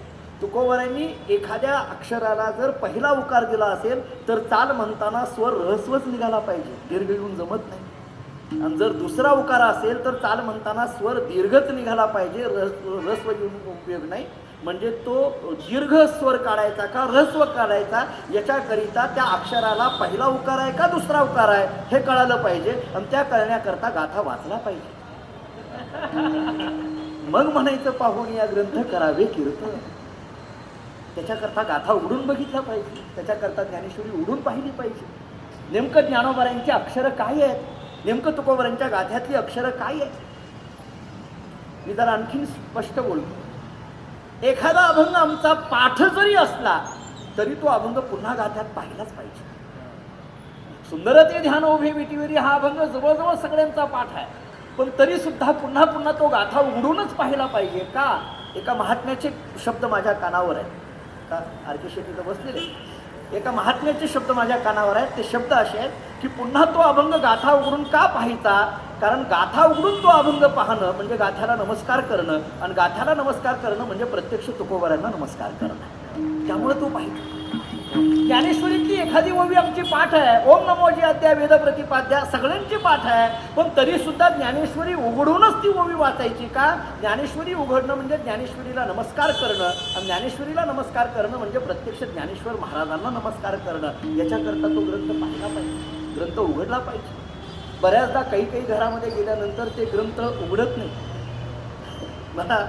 तुकोबारायांनी एखाद्या अक्षराला जर पहिला उकार दिला असेल तर चाल म्हणताना स्वर रहस्वच निघाला पाहिजे, दीर्घ येऊन जमत नाही. आणि जर दुसरा उकार असेल तर चाल म्हणताना स्वर दीर्घच निघाला पाहिजे, रहस्व येऊन उपयोग नाही. म्हणजे तो दीर्घ स्वर काढायचा का ऱ्हस्व काढायचा याच्याकरिता त्या अक्षराला पहिला उकार आहे का दुसरा उकार आहे हे कळालं पाहिजे, आणि त्या कळण्याकरता गाथा वाचला पाहिजे. मग म्हणायचं पाहून या ग्रंथ करावे कीर्तन. त्याच्याकरता गाथा उघडून बघितल्या पाहिजे, त्याच्याकरता ज्ञानेश्वरी उघडून पाहिली पाहिजे. नेमकं ज्ञानोबारायांची अक्षरं काय आहेत, नेमकं तुकोबारायांच्या गाथ्यातली अक्षरं काय आहेत. मी जरा आणखीन स्पष्ट बोलतो. एखादा अभंग आमचा पाठ जरी असला तरी तो अभंग पुन्हा गाथ्यात पाहिलाच पाहिजे. सुंदर ते ध्यान उभे विटीवरी हा अभंग जवळजवळ सगळ्यांचा पाठ आहे, पण तरी सुद्धा पुन्हा पुन्हा तो गाथा उघडूनच पाहिला पाहिजे. का? एका महात्म्याचे शब्द माझ्या कानावर आहेत, का आरके शेट्टी तर बसलेले, एका महात्म्याचे शब्द माझ्या कानावर आहेत. ते शब्द असे आहेत की पुन्हा तो अभंग गाथा उघडून का पाहायचा, कारण गाथा उघडून तो अभंग पाहणं म्हणजे गाथ्याला नमस्कार करणं, आणि गाथ्याला नमस्कार करणं म्हणजे प्रत्यक्ष तुकोबारायांना नमस्कार करणं. त्यामुळे तो पाहिजे. ज्ञानेश्वरीतली एखादी ओवी आमची पाठ आहे, ओम नमोजी अद्या वेद प्रतिपाद्या सगळ्यांची पाठ आहे, पण तरी सुद्धा ज्ञानेश्वरी उघडूनच ती ओवी वाचायची. का? ज्ञानेश्वरी उघडणं म्हणजे ज्ञानेश्वरीला नमस्कार करणं, आणि ज्ञानेश्वरीला नमस्कार करणं म्हणजे प्रत्यक्ष ज्ञानेश्वर महाराजांना नमस्कार करणं. याच्याकरता तो ग्रंथ पाहिला पाहिजे, ग्रंथ उघडला पाहिजे. बऱ्याचदा काही घरामध्ये गेल्यानंतर ते ग्रंथ उघडत नाही. मला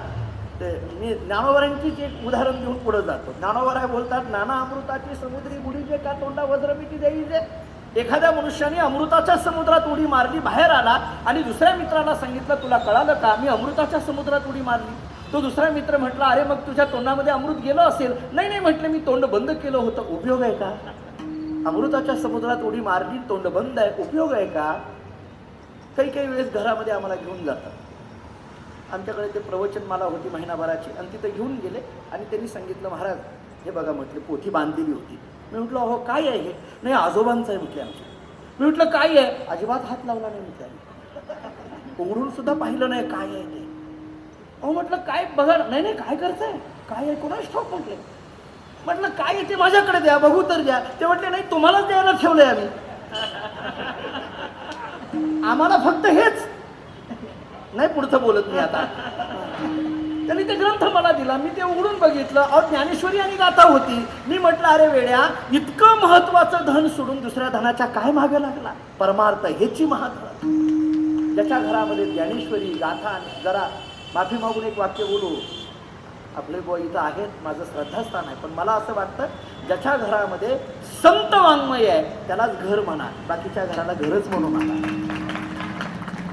ते मी ज्ञानोबारायांचीच एक उदाहरण देऊन पुढे जातो. ज्ञानोबाराय बोलतात, नाना अमृताची समुद्री बुडी जे का तोंडा वज्रमिती देई जे. एखाद्या मनुष्याने अमृताच्या समुद्रात उडी मारली, बाहेर आला आणि दुसऱ्या मित्राला सांगितलं, तुला कळालं का मी अमृताच्या समुद्रात उडी मारली. तो दुसरा मित्र म्हटला, अरे मग तुझ्या तोंडामध्ये अमृत गेलं असेल. नाही नाही म्हटलं, मी तोंड बंद केलं होतं. उपयोग आहे का? अमृताच्या समुद्रात उडी मारली, तोंड बंद आहे, उपयोग आहे का? काही वेळेस घरामध्ये आम्हाला घेऊन जातात. आमच्याकडे ते प्रवचनमाला होती महिनाभराची, आणि तिथं घेऊन गेले आणि त्यांनी सांगितलं, महाराज हे बघा म्हटलं, पोथी बांधलेली होती. मी म्हटलं, अहो काय आहे हे? नाही आजोबांचं आहे म्हटलं आमच्या. मी म्हटलं काय आहे? अजिबात हात लावला नाही म्हटलं. उघडून सुद्धा पाहिलं नाही काय आहे ते. अहो म्हटलं काय बघा, नाही नाही काय करताय, काय आहे कोणाच ठाऊक म्हटले. म्हटलं काय आहे ते माझ्याकडे द्या, बघू तर द्या. ते म्हटले नाही तुम्हालाच द्यायला ठेवलंय आम्ही, आम्हाला फक्त हेच. नाही पुढचं बोलत मी आता. त्यांनी ते ग्रंथ मला दिला, मी ते उघडून बघितलं. अहो ज्ञानेश्वरी आणि गाथा होती. मी म्हटलं अरे वेड्या, इतकं महत्वाचं धन सोडून दुसऱ्या धनाच्या काय मागे लागला. परमार्थ हेची महत्व. ज्याच्या घरामध्ये ज्ञानेश्वरी गाथा, जरा माफी मागून एक वाक्य बोलू, आपले बुवा इथं आहेत, माझं श्रद्धास्थान आहे, पण मला असं वाटतं ज्याच्या घरामध्ये संत वाङ्मय आहे त्यालाच घर म्हणा, बाकीच्या घराला घरच म्हणू नका.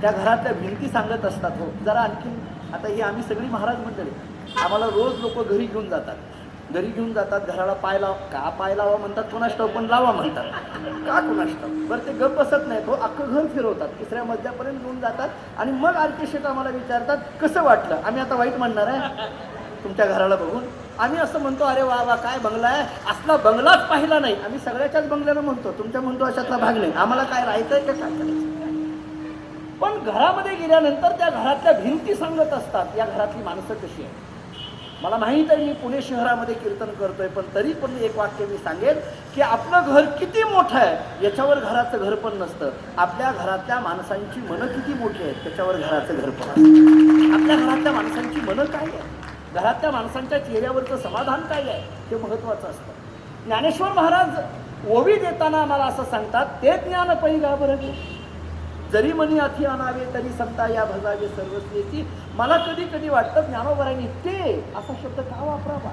त्या घरातल्या भिंती सांगत असतात. हो जरा आणखीन, आता ही आम्ही सगळी महाराज मंडळी, आम्हाला रोज लोक घरी घेऊन जातात, घराला पाय लाव, का पाय लावा म्हणतात कोणास ठाऊक, पण लावा म्हणतात, का कोणास ठाऊक. बरं ते गप बसत नाही, तो अख्खं घर फिरवतात, तिसऱ्या मजल्यापर्यंत घेऊन जातात आणि मग आर्किटेक्ट आम्हाला विचारतात कसं वाटलं. आम्ही आता वाईट म्हणणार आहे तुमच्या घराला बघून. आम्ही असं म्हणतो अरे वा वा काय बंगला आहे, असला बंगलाच पाहिला नाही. आम्ही सगळ्याच्याच बंगल्याला म्हणतो, तुमच्या म्हणतो अशातला भाग नाही, आम्हाला काय राहायचंय का काय करायचं. पण घरामध्ये गेल्यानंतर त्या घरातल्या भिंती सांगत असतात या घरातली माणसं कशी आहेत. मला माहीत आहे मी पुणे शहरामध्ये कीर्तन करतोय, पण तरी पण एक वाक्य मी सांगेल की आपलं घर किती मोठं आहे याच्यावर घराचं घर पण नसतं. आपल्या घरातल्या माणसांची मनं किती मोठी आहेत त्याच्यावर घराचं घर पण असतं. आपल्या घरातल्या माणसांची मनं काय आहे, घरातल्या माणसांच्या चेहऱ्यावरचं समाधान काय आहे हे महत्वाचं असतं. ज्ञानेश्वर महाराज ओवी देताना आम्हाला असं सांगतात, ते ज्ञान पैगा बरं जरी मनी अति आणावे तरी संता या भगावे सर्वस्वेची. मला कधी कधी वाटतं ज्ञानोबरांनी ते असा शब्द का वापरावा,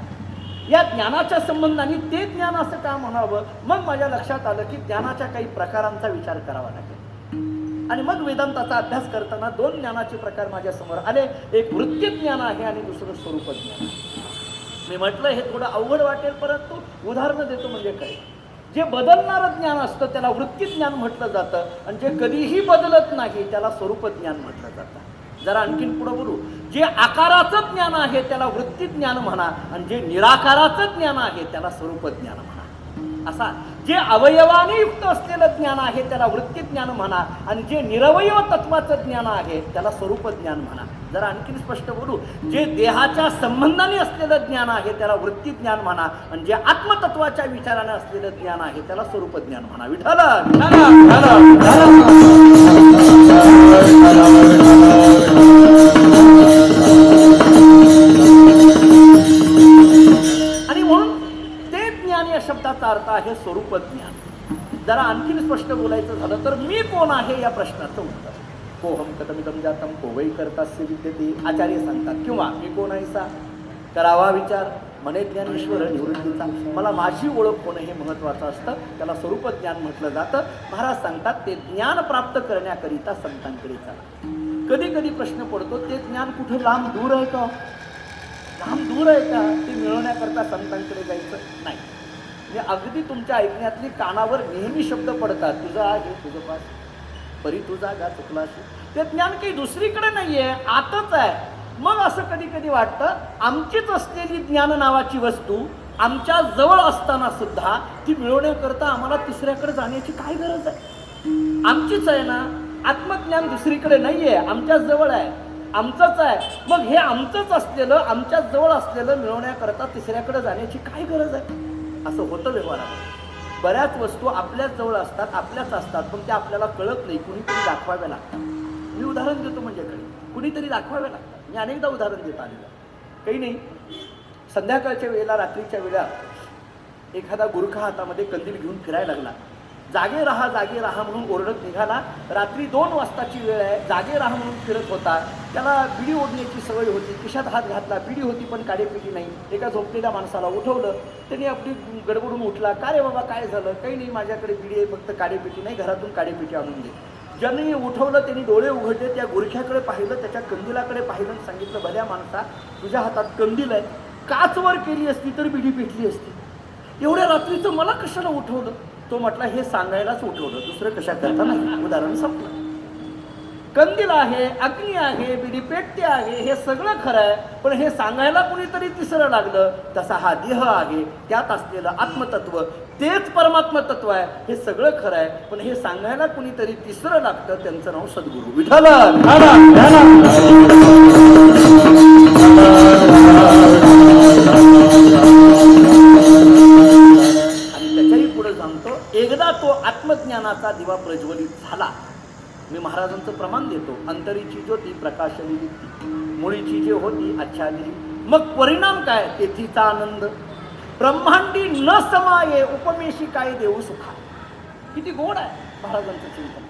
या ज्ञानाच्या संबंधाने ते ज्ञान असं का म्हणावं. मग माझ्या लक्षात आलं की ज्ञानाच्या काही प्रकारांचा विचार करावा लागेल. आणि मग वेदांताचा अभ्यास करताना दोन ज्ञानाचे प्रकार माझ्या समोर आले. एक वृत्ती ज्ञान आहे आणि दुसरं स्वरूप ज्ञान. मी म्हटलं हे थोडं अवघड वाटेल, परंतु उदाहरणं देतो म्हणजे काय. जे बदलणारं ज्ञान असतं त्याला वृत्ती ज्ञान म्हटलं जातं आणि जे कधीही बदलत नाही त्याला स्वरूप ज्ञान म्हटलं जातं. जरा आणखीन पुढे बोलू. जे आकाराचं ज्ञान आहे त्याला वृत्ती ज्ञान म्हणा आणि जे निराकाराचं ज्ञान आहे त्याला स्वरूप ज्ञान म्हणा. असा जे अवयवाने युक्त असलेलं ज्ञान आहे त्याला वृत्ती ज्ञान म्हणा आणि जे निरवयव तत्वाचं ज्ञान आहे त्याला स्वरूप ज्ञान म्हणा. जरा आणखीन स्पष्ट बोलू. जे देहाच्या संबंधाने असलेलं ज्ञान आहे त्याला वृत्ती ज्ञान म्हणा आणि जे आत्मतत्वाच्या विचाराने असलेलं ज्ञान आहे त्याला स्वरूप ज्ञान म्हणा. विठ्ठल आणि म्हणून ते ज्ञान या शब्दाचा अर्थ आहे स्वरूप ज्ञान. जरा आणखीन स्पष्ट बोलायचं झालं तर मी कोण आहे या प्रश्नाचं उत्तर. कोहम कथमिदम जातम कोवई करतास्य विद्यते आचार्य सांगतात. किंवा मी कोण आहेसा करावा विचार मने ज्ञानेश्वर निवृत्तीचा. मला माझी ओळख होणं हे महत्त्वाचं असतं, त्याला स्वरूप ज्ञान म्हटलं जातं. महाराज सांगतात ते ज्ञान प्राप्त करण्याकरिता संतांकडे चला. कधी कधी प्रश्न पडतो ते ज्ञान कुठे लांब दूर आहे का, लांब दूर आहे का, ते मिळवण्याकरता संतांकडे जायचं नाही. म्हणजे अगदी तुमच्या ऐकण्यातली कानावर नेहमी शब्द पडतात, तुझं आहे तुझं पास परी तुझा गा चुकलाशी. ते ज्ञान काही दुसरीकडे नाहीये, आतच आहे. मग असं कधी कधी वाटतं आमचीच असलेली ज्ञान नावाची वस्तू आमच्या जवळ असताना सुद्धा ती मिळवण्याकरता आम्हाला तिसऱ्याकडे जाण्याची काय गरज आहे. आमचीच आहे ना, आत्मज्ञान दुसरीकडे नाहीये, आमच्या जवळ आहे, आमचंच आहे. मग हे आमचंच असलेलं आमच्या जवळ असलेलं मिळवण्याकरता तिसऱ्याकडे जाण्याची काय गरज आहे. असं होतं व्यवहारामध्ये. बऱ्याच वस्तू आपल्याच जवळ असतात, आपल्याच असतात, पण त्या आपल्याला कळत नाही, कुणीतरी दाखवाव्या लागतात. मी उदाहरण देतो म्हणजे कुणीतरी दाखवाव्या लागतात. मी अनेकदा उदाहरण देत आलेलं. काही नाही, संध्याकाळच्या वेळेला रात्रीच्या वेळा एखादा गुरखा हातामध्ये कंदील घेऊन फिरायला लागला. जागे राहा म्हणून ओरडत निघाला. रात्री 2 वाजताची वेळ आहे, जागे राहा म्हणून फिरत होता. त्याला बिडी ओढण्याची सवय होती, खिशात हात घातला, बिडी होती पण काडेपिटी नाही. एका झोपलेल्या माणसाला उठवलं, त्याने आपली गडबडून उठला. का रे बाबा काय झालं. काही नाही, माझ्याकडे बिडी आहे, फक्त काडेपिटी नाही, घरातून काडेपिटी आणून दे. ज्यांनी उठवलं त्यांनी डोळे उघडले, त्या गुरख्याकडे पाहिलं, त्याच्या कंदिलाकडे पाहिलं आणि सांगितलं, भल्या माणसा तुझ्या हातात कंदील आहे, काचवर केली असती तर बिडी पेटली असती, एवढ्या रात्रीचं मला कशाला उठवलं. तो म्हटला हे सांगायलाच उठवलं, दुसरं कशा करता नाही. उदाहरण संपलं. कंदील आहे, अग्नी आहे, बिडीपेट्टी आहे, हे सगळं खरं आहे. पण हे सांगायला कुणीतरी तिसरं लागलं. तसा हा देह आहे, त्यात असलेलं आत्मतत्व तेच परमात्म तत्व आहे. हे सगळं खरं आहे, पण हे सांगायला कुणीतरी तिसरं लागतं. त्यांचं नाव सद्गुरू विठ्ठल. आणि त्याच्याही पुढे सांगतो, एकदा तो आत्मज्ञानाचा दिवा प्रज्वलित झाला. मी महाराजांचं प्रमाण देतो. अंतरीची ज्योती प्रकाशली दीप्ती, मुळीची जी होती आच्छादिली. मग परिणाम काय? तेथीचा आनंद ब्रह्मांडी न समाये, उपमेशी काय देऊ सुखा. किती गोड आहे महाराजांचं चिंतन.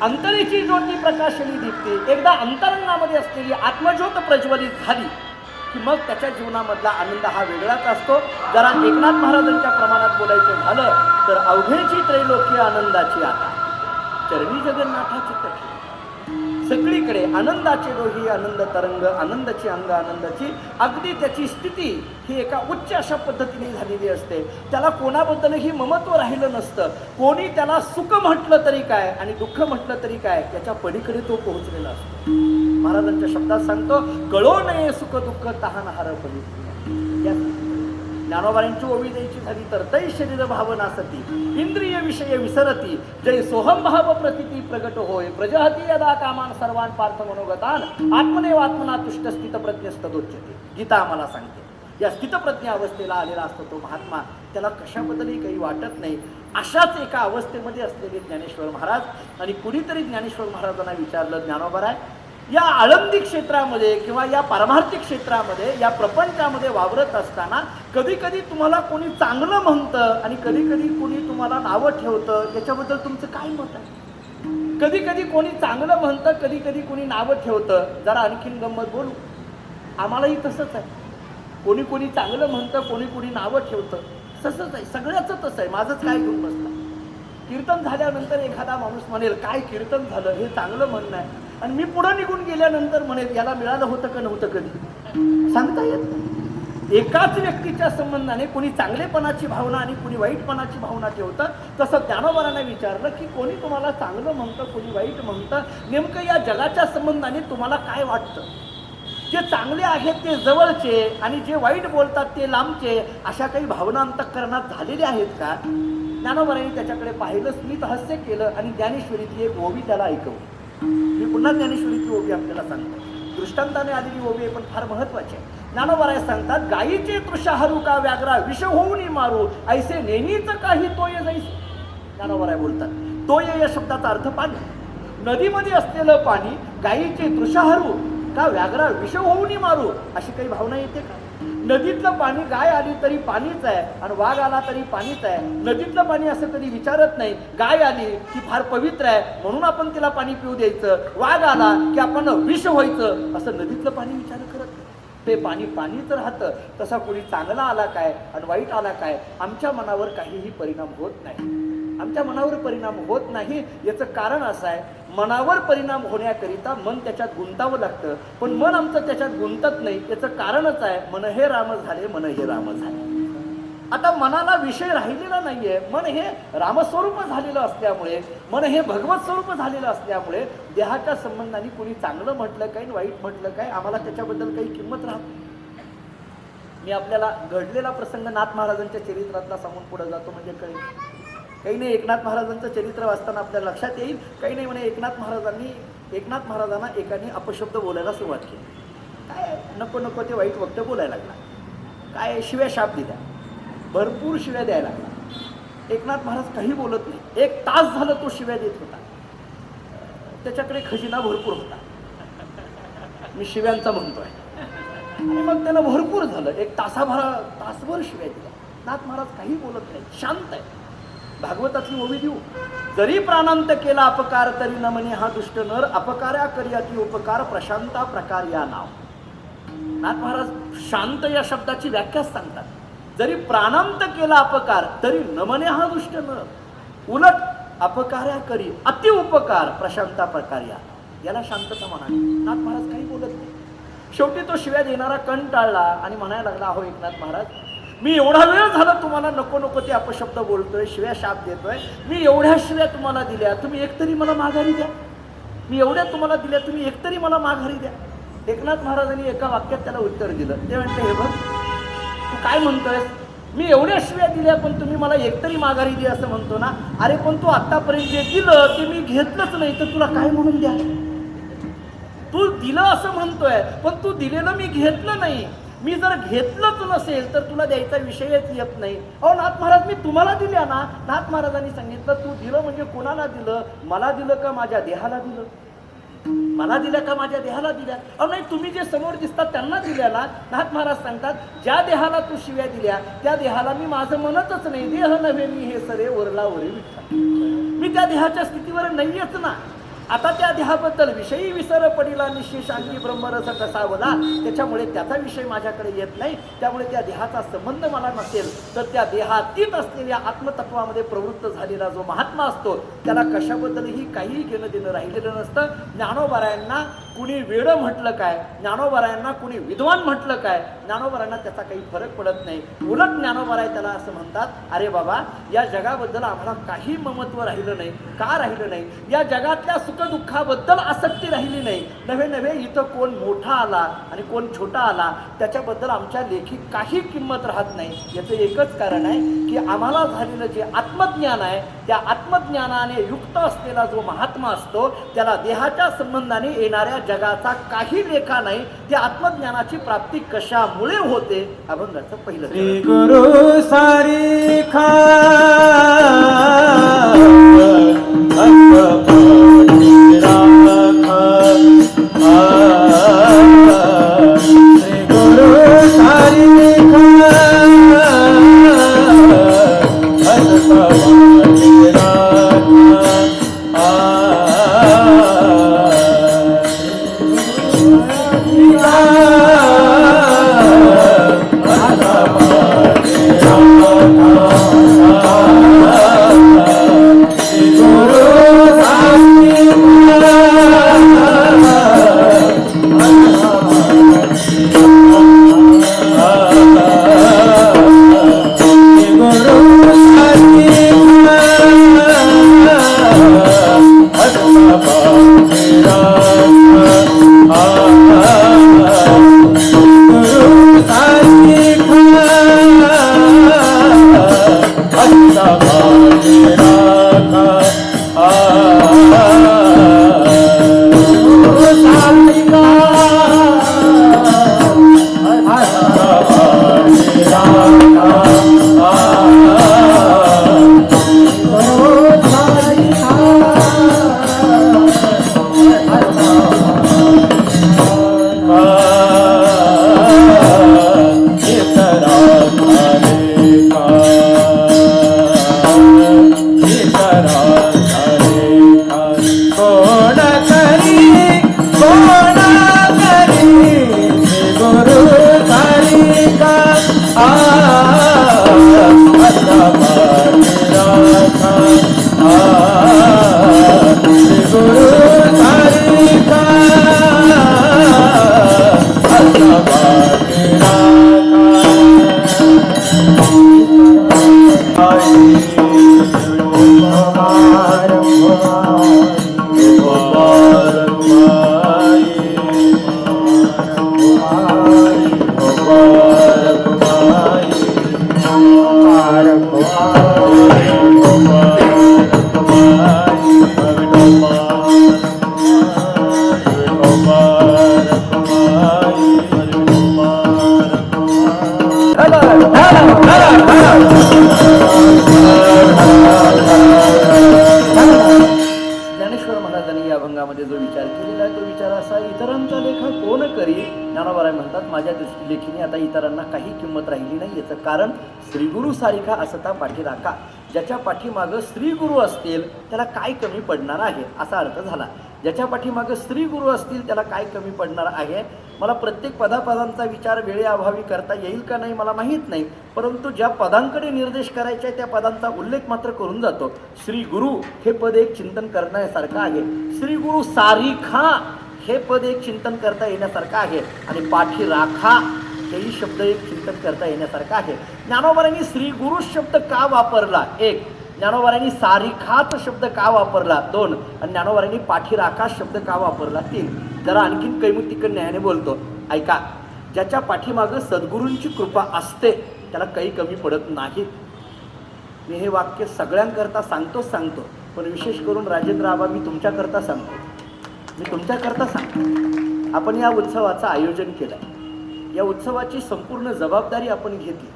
अंतरीची ज्योती प्रकाशली दीप्ती, एकदा अंतरंगामध्ये असलेली आत्मज्योत प्रज्वलित झाली की मग त्याच्या जीवनामधला आनंद हा वेगळाच असतो. जरा एकनाथ महाराजांच्या प्रमाणात बोलायचं झालं तर अवघेची त्रैलोकी आनंदाची आता, चरणी जगन्नाथाची तटी, सगळीकडे आनंदाचे डोही, आनंद तरंग, आनंदाची अंग, आनंदाची अगदी त्याची स्थिती ही एका उच्च अशा पद्धतीने झालेली असते. त्याला कोणाबद्दलही ममत्व राहिलं नसतं. कोणी त्याला सुख म्हटलं तरी काय आणि दुःख म्हटलं तरी काय, त्याच्या पलीकडे तो पोहोचलेला असतो. महाराजांच्या शब्दात सांगतो, कळो नये सुख दुःख तहान हरपली. ज्ञानोबांची ओवी द्यायची झाली तर, तै शरीर भावना सती, इंद्रिय विषय विसरती, जय सोहम भाव प्रतिती प्रगट होय, प्रजहती यदा कामान सर्वान पार्थ मनोगतान, आत्मनेव आत्मना तुष्ट स्थित प्रज्ञस्तदोच्यते. गीता आम्हाला सांगते, या स्थितप्रज्ञ अवस्थेला आलेला असतो तो महात्मा, त्याला कशाबद्दलही काही वाटत नाही. अशाच एका अवस्थेमध्ये असलेले ज्ञानेश्वर महाराज. आणि कुणीतरी ज्ञानेश्वर महाराजांना विचारलं, ज्ञानोबराय, या आळंदी क्षेत्रामध्ये किंवा या पारमार्थिक क्षेत्रामध्ये, या प्रपंचामध्ये वावरत असताना कधी कधी तुम्हाला कोणी चांगलं म्हणतं आणि कधी कधी कोणी तुम्हाला नावं ठेवतं, याच्याबद्दल तुमचं काय मत आहे? कधी कधी कोणी चांगलं म्हणतं, कधी कधी कोणी नावं ठेवतं. जरा आणखीन गंमत बोलू, आम्हालाही तसंच आहे. कोणी कोणी चांगलं म्हणतं, कोणी कोणी नावं ठेवतं, तसंच आहे. सगळ्याचं तसं आहे. माझंच काय घेऊन बसलं. कीर्तन झाल्यानंतर एखादा माणूस म्हणेल, काय कीर्तन झालं, हे चांगलं म्हणणं आहे. आणि मी पुढे निघून गेल्यानंतर म्हणेल, याला मिळालं होतं का नव्हतं, कधी सांगता येत नाही. एकाच व्यक्तीच्या संबंधाने कोणी चांगलेपणाची भावना आणि कोणी वाईटपणाची भावना ठेवतं. तसं ज्ञानोबांना विचारलं की कोणी तुम्हाला चांगलं म्हणतं, कोणी वाईट म्हणतं, नेमकं या जगाच्या संबंधाने तुम्हाला काय वाटतं? जे चांगले आहेत ते जवळचे आणि जे वाईट बोलतात ते लांबचे, अशा काही भावना अंतःकरणात झालेल्या आहेत का? ज्ञानोबांनी त्याच्याकडे पाहिलं, स्मित हास्य केलं आणि ज्ञानेश्वरीतली एक ओवी त्याला ऐकवली. मी पुन्हा ज्ञानेश्वरीची ओवी आपल्याला सांगतो. दृष्टांताने आलेली ओवी आहे पण फार महत्वाची आहे. ज्ञानोबराय सांगतात, गायीचे तृषा हरू का व्याघ्रा, विष होऊनी मारू, ऐसे नेहमीच काही तोय जैसे. ज्ञानोबराय बोलतात, तोय या शब्दाचा अर्थ पाणी. नदीमध्ये असलेलं पाणी गायीचे तृषा हरू का व्याघ्रा, विष होऊनी मारू, अशी काही भावना येते का? नदीतलं पाणी, गाय आली तरी पाणीच आहे आणि वाघ आला तरी पाणीच आहे. नदीतलं पाणी असं कधी विचारत नाही, गाय आली की फार पवित्र आहे म्हणून आपण तिला पाणी पिऊ द्यायचं, वाघ आला की आपण विष व्हायचं, असं नदीतलं पाणी विचार करत नाही. ते पाणी पाणीच राहतं. तसा कोणी चांगला आला काय आणि वाईट आला काय, आमच्या मनावर काहीही परिणाम होत नाही. आमच्या मनावर परिणाम होत नाही याचं कारण असं आहे, मनावर परिणाम होण्याकरिता मन त्याच्यात गुंतावं लागतं. पण मन आमचं त्याच्यात गुंतत नाही. याचं कारणच आहे, मन हे राम झाले, मन हे राम झाले. आता मनाला विषय राहिलेला नाहीये. मन हे रामस्वरूप झालेलं असल्यामुळे, मन हे भगवत स्वरूप झालेलं असल्यामुळे, देहाच्या संबंधाने कोणी चांगलं म्हटलं काय वाईट म्हटलं काय, आम्हाला त्याच्याबद्दल काही किंमत राहत नाही. मी आपल्याला घडलेला प्रसंग नाथ महाराजांच्या चरित्रातला सांगून पुढे जातो म्हणजे कळेल. काही नाही, एकनाथ महाराजांचं चरित्र वाचताना आपल्या लक्षात येईल. काही नाही म्हणे, एकनाथ महाराजांना एकाने अपशब्द बोलायला सुरुवात केली. काय नको नको ते वाईट वक्त बोलायला लागला. काय शिव्या शाप दिल्या, भरपूर शिव्या द्यायला लागला. एकनाथ महाराज काही बोलत नाही. 1 तास झालं तो शिव्या देत होता. त्याच्याकडे खजिना भरपूर होता, मी शिव्यांचा म्हणतोय. आणि मग त्याला भरपूर झालं. 1 तासभर शिव्या दिल्या. नाथ महाराज काही बोलत नाही, शांत आहे. भागवतातली ओवी देऊ, जरी प्राणांत केला अपकार तरी न म्हणे हा दुष्ट नर, अपकार्या करी अति उपकार प्रशांता प्रकार या नाव. नाथ महाराज शांत या शब्दाची व्याख्या सांगतात. जरी प्राणांत केला अपकार तरी न म्हणे हा दुष्ट नर, उलट अपकार्या करी अति उपकार प्रशांता प्रकार या, याला शांतता म्हणाली. नाथ महाराज काही बोलत नाही. शेवटी तो शिव्या देणारा कंटाळला आणि म्हणायला लागला, अहो एकनाथ महाराज, मी एवढा वेळ झाला तुम्हाला नको नको ते अपशब्द बोलतोय, शिव्या शाप देतोय, मी एवढ्या शिव्या तुम्हाला दिल्या, तुम्ही एकतरी मला माघारी द्या. मी एवढ्या तुम्हाला दिल्या, तुम्ही एकतरी मला माघारी द्या. एकनाथ महाराजांनी एका वाक्यात त्याला उत्तर दिलं. ते म्हणते, हे बघ तू काय म्हणतोयस, मी एवढ्या शिव्या दिल्या पण तुम्ही मला एकतरी माघारी दे असं म्हणतो ना. अरे पण तू आतापर्यंत जे दिलं ते मी घेतलंच नाही, तर तुला काय म्हणून द्या. तू दिलं असं म्हणतोय पण तू दिलेलं मी घेतलं नाही. मी जर घेतलंच नसेल तर तुला द्यायचा विषयच येत नाही. अहो नाथ महाराज, मी तुम्हाला दिल्या ना. नाथ महाराजांनी सांगितलं, तू दिलं म्हणजे कोणाला दिलं, मला दिलं का माझ्या देहाला दिलं, मला दिल्या का माझ्या देहाला दिल्या. अहो नाही, तुम्ही जे समोर दिसतात त्यांना दिल्या ना. नाथ महाराज सांगतात, ज्या देहाला तू शिव्या दिल्या त्या देहाला मी माझं म्हणतच नाही. देह नव्हे मी हे सरे वरला वरे विठ्ठल. मी त्या देहाच्या स्थितीवर नाहीयेच ना. आता त्या देहाबद्दल विषयी विसर पडिला, निशेषांगी ब्रह्मरस कसावला, त्याच्यामुळे त्याचा विषय माझ्याकडे येत नाही. त्यामुळे त्या देहाचा संबंध मला नसेल तर त्या देहातीत असलेल्या आत्मतत्वामध्ये प्रवृत्त झालेला जो महात्मा असतो त्याला कशाबद्दलही काही घेणं देणं राहिलेलं नसतं. ज्ञानोबारायांना कुणी वेडं म्हटलं काय, ज्ञानोबारायांना कुणी विद्वान म्हटलं काय, ज्ञानोबारायांना त्याचा काही फरक पडत नाही. उलट ज्ञानोबाराय त्याला असं म्हणतात, अरे बाबा, या जगाबद्दल आम्हाला काही ममत्व राहिलं नाही. का राहिलं नाही? या जगातल्या सुखदुःखाबद्दल आसक्ती राहिली नाही. नव्हे नव्हे इथं कोण मोठा आला आणि कोण छोटा आला त्याच्याबद्दल आमच्या लेखी काही किंमत राहत नाही. याचं एकच कारण आहे की आम्हाला झालेलं जे आत्मज्ञान आहे त्या आत्मज्ञानाने युक्त असलेला जो महात्मा असतो त्याला देहाच्या संबंधाने येणाऱ्या जगाचा काही लेखा नाही. त्या आत्मज्ञानाची प्राप्ती कशामुळे होते, अभंगाचं पहिलं. श्री गुरु सारिखा श्री गुरु ज्ञानेश्वर महाराजांनी या अभंगामध्ये जो विचार केलेला आहे तो विचार असा, इतरांचा लेखा कोण करी. ज्ञानोबाराय म्हणतात, माझ्या लेखीने आता इतरांना काही किंमत राहिली नाही. याचं कारण श्रीगुरु सारिखा असता पाठीराखा. ज्याच्या पाठीमागं श्रीगुरु असतील त्याला काय कमी पडणार आहे असा अर्थ झाला. ज्याच्या पाठीमागं श्रीगुरु असतील त्याला काय कमी पडणार आहे. मला प्रत्येक पदापदांचा विचार वेळेअभावी करता येईल का नाही मला माहीत नाही, परंतु ज्या पदांकडे निर्देश करायचे आहे त्या पदांचा उल्लेख मात्र करून जातो. श्री गुरु हे पद एक चिंतन करण्यासारखं आहे. श्री गुरु सारिखा हे पद एक चिंतन करता येण्यासारखं आहे. आणि पाठीराखा हेही शब्द एक चिंतन करता येण्यासारखं आहे. ज्ञानोबारांनी श्री गुरु शब्द का वापरला? एक, ज्ञानोबारांनी सारिखाच शब्द का वापरला 2 आणि ज्ञानोबारांनी पाठीराखा शब्द का वापरला 3. जरा आणखीन कैमुतिक न्यायाने बोलतो. ऐका, ज्याच्या पाठीमागं सद्गुरूंची कृपा असते त्याला काही कमी पडत नाही. मी हे वाक्य सगळ्यांकरता सांगतो, पण विशेष करून राजेंद्र आबा मी तुमच्याकरता सांगतो. आपण या उत्सवाचं आयोजन केलं, या उत्सवाची संपूर्ण जबाबदारी आपण घेतली.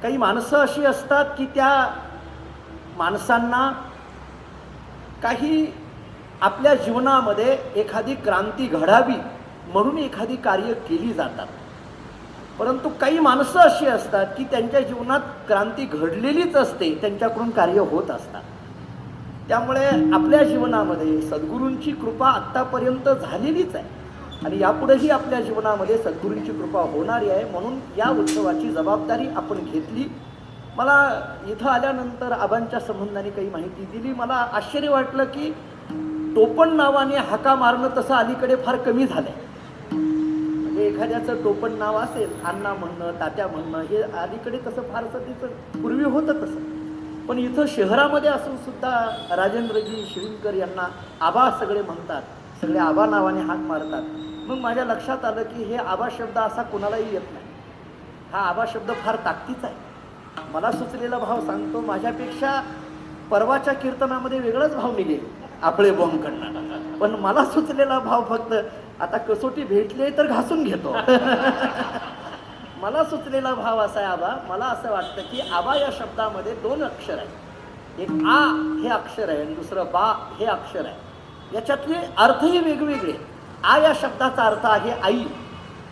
काही माणसं अशी असतात की त्या माणसांना काही आपल्या जीवनामध्ये एखादी क्रांती घडावी म्हणून एखादी कार्य केली जातात. परंतु काही माणसं अशी असतात की त्यांच्या जीवनात क्रांती घडलेलीच असते, त्यांच्याकडून कार्य होत असतात. त्यामुळे आपल्या जीवनामध्ये सद्गुरूंची कृपा आत्तापर्यंत झालेलीच आहे आणि यापुढेही आपल्या जीवनामध्ये सद्गुरूंची कृपा होणारी आहे. म्हणून या उत्सवाची जबाबदारी आपण घेतली. मला इथं आल्यानंतर आबांच्या संबंधाने काही माहिती दिली. मला आश्चर्य वाटलं की टोपण नावाने हाका मारणं तसं अलीकडे फार कमी झालं आहे. म्हणजे एखाद्याचं टोपण नाव असेल, अण्णा म्हणणं, तात्या म्हणणं, हे अलीकडे तसं फारसं तिचं पूर्वी होतं तसं. पण इथं शहरामध्ये असून सुद्धा राजेंद्रजी शिवणकर यांना आबा सगळे म्हणतात, सगळे आबा नावाने हाक मारतात. मग माझ्या लक्षात आलं की हे आबा शब्द असा कोणालाही येत नाही. हा आबा शब्द फार ताकदीचा आहे. मला सुचलेला भाव सांगतो. माझ्यापेक्षा परवाच्या कीर्तनामध्ये वेगळाच भाव निघेल आपले बॉम्बकडनं, पण मला सुचलेला भाव फक्त आता कसोटी भेटली तर घासून घेतो. मला सुचलेला भाव असा आहे आबा, मला असं वाटतं की आबा या शब्दामध्ये 2 अक्षर आहेत. एक आ हे अक्षर आहे आणि दुसरं बा हे अक्षर आहे. याच्यातले अर्थही वेगवेगळे. आ या शब्दाचा अर्थ आहे आई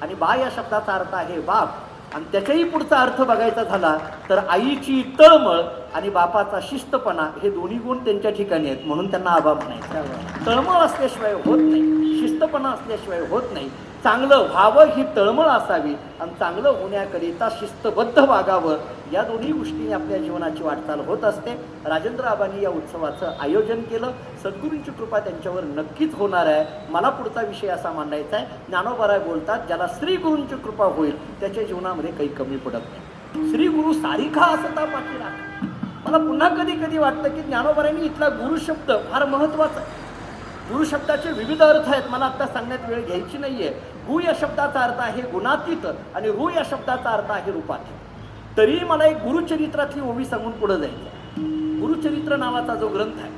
आणि बा या शब्दाचा अर्थ आहे बाप. आणि त्याच्याही पुढचा अर्थ बघायचा झाला तर आईची तळमळ आणि बापाचा शिस्तपणा हे दोन्ही गुण त्यांच्या ठिकाणी आहेत, म्हणून त्यांना आबा म्हणायचं. तळमळ असल्याशिवाय होत नाही, शिस्तपणा असल्याशिवाय होत नाही. चांगलं व्हावं ही तळमळ असावी आणि चांगलं होण्याकरिता शिस्तबद्ध वागावं, या दोन्ही गोष्टींनी आपल्या जीवनाची वाटचाल होत असते. राजेंद्र आबांनी या उत्सवाचं आयोजन केलं. सद्गुरूंची कृपा त्यांच्यावर नक्कीच होणार आहे. मला पुढचा विषय असा मांडायचा आहे. ज्ञानोबाराय बोलतात, ज्याला श्री गुरूंची कृपा होईल त्याच्या जीवनामध्ये काही कमी पडत नाही. श्री गुरु सारिखा असता पाठी राखा. मला पुन्हा कधी कधी वाटतं की ज्ञानोबारांनी इथला गुरु शब्द फार महत्त्वाचा आहे. गुरु शब्दाचे विविध अर्थ आहेत, मला आत्ता सांगण्यात वेळ घ्यायची नाहीये. गु या शब्दाचा अर्थ आहे गुणातीत आणि रु या शब्दाचा अर्थ आहे रूपातीत. तरी मला एक गुरुचरित्रातली ओवी सांगून पुढे जायचं. गुरुचरित्र नावाचा जो ग्रंथ आहे,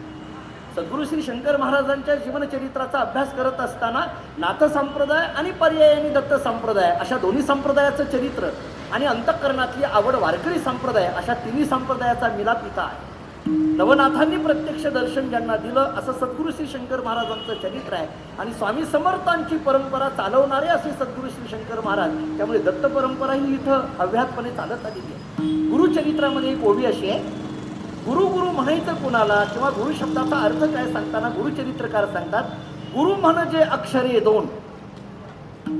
सद्गुरू श्री शंकर महाराजांच्या जीवनचरित्राचा अभ्यास करत असताना नाथ संप्रदाय आणि पर्यायाने दत्त संप्रदाय अशा दोन्ही संप्रदायाचं चरित्र आणि अंतःकरणातली आवड वारकरी संप्रदाय अशा तिन्ही संप्रदायाचा मिलाप इथं आहे. नवनाथांनी प्रत्यक्ष दर्शन ज्यांना दिलं असं सद्गुरू श्री शंकर महाराजांचं चरित्र आहे आणि स्वामी समर्थांची परंपरा चालवणारे असे सद्गुरू श्री शंकर महाराज. त्यामुळे दत्त परंपरा ही इथं अव्याहतपणे चालत आलेली आहे. गुरुचरित्रामध्ये एक ओवी अशी आहे, गुरु गुरु म्हणायचं कुणाला किंवा गुरु शब्दाचा अर्थ काय सांगताना गुरुचरित्रकार सांगतात, गुरु म्हणजे अक्षरे 2,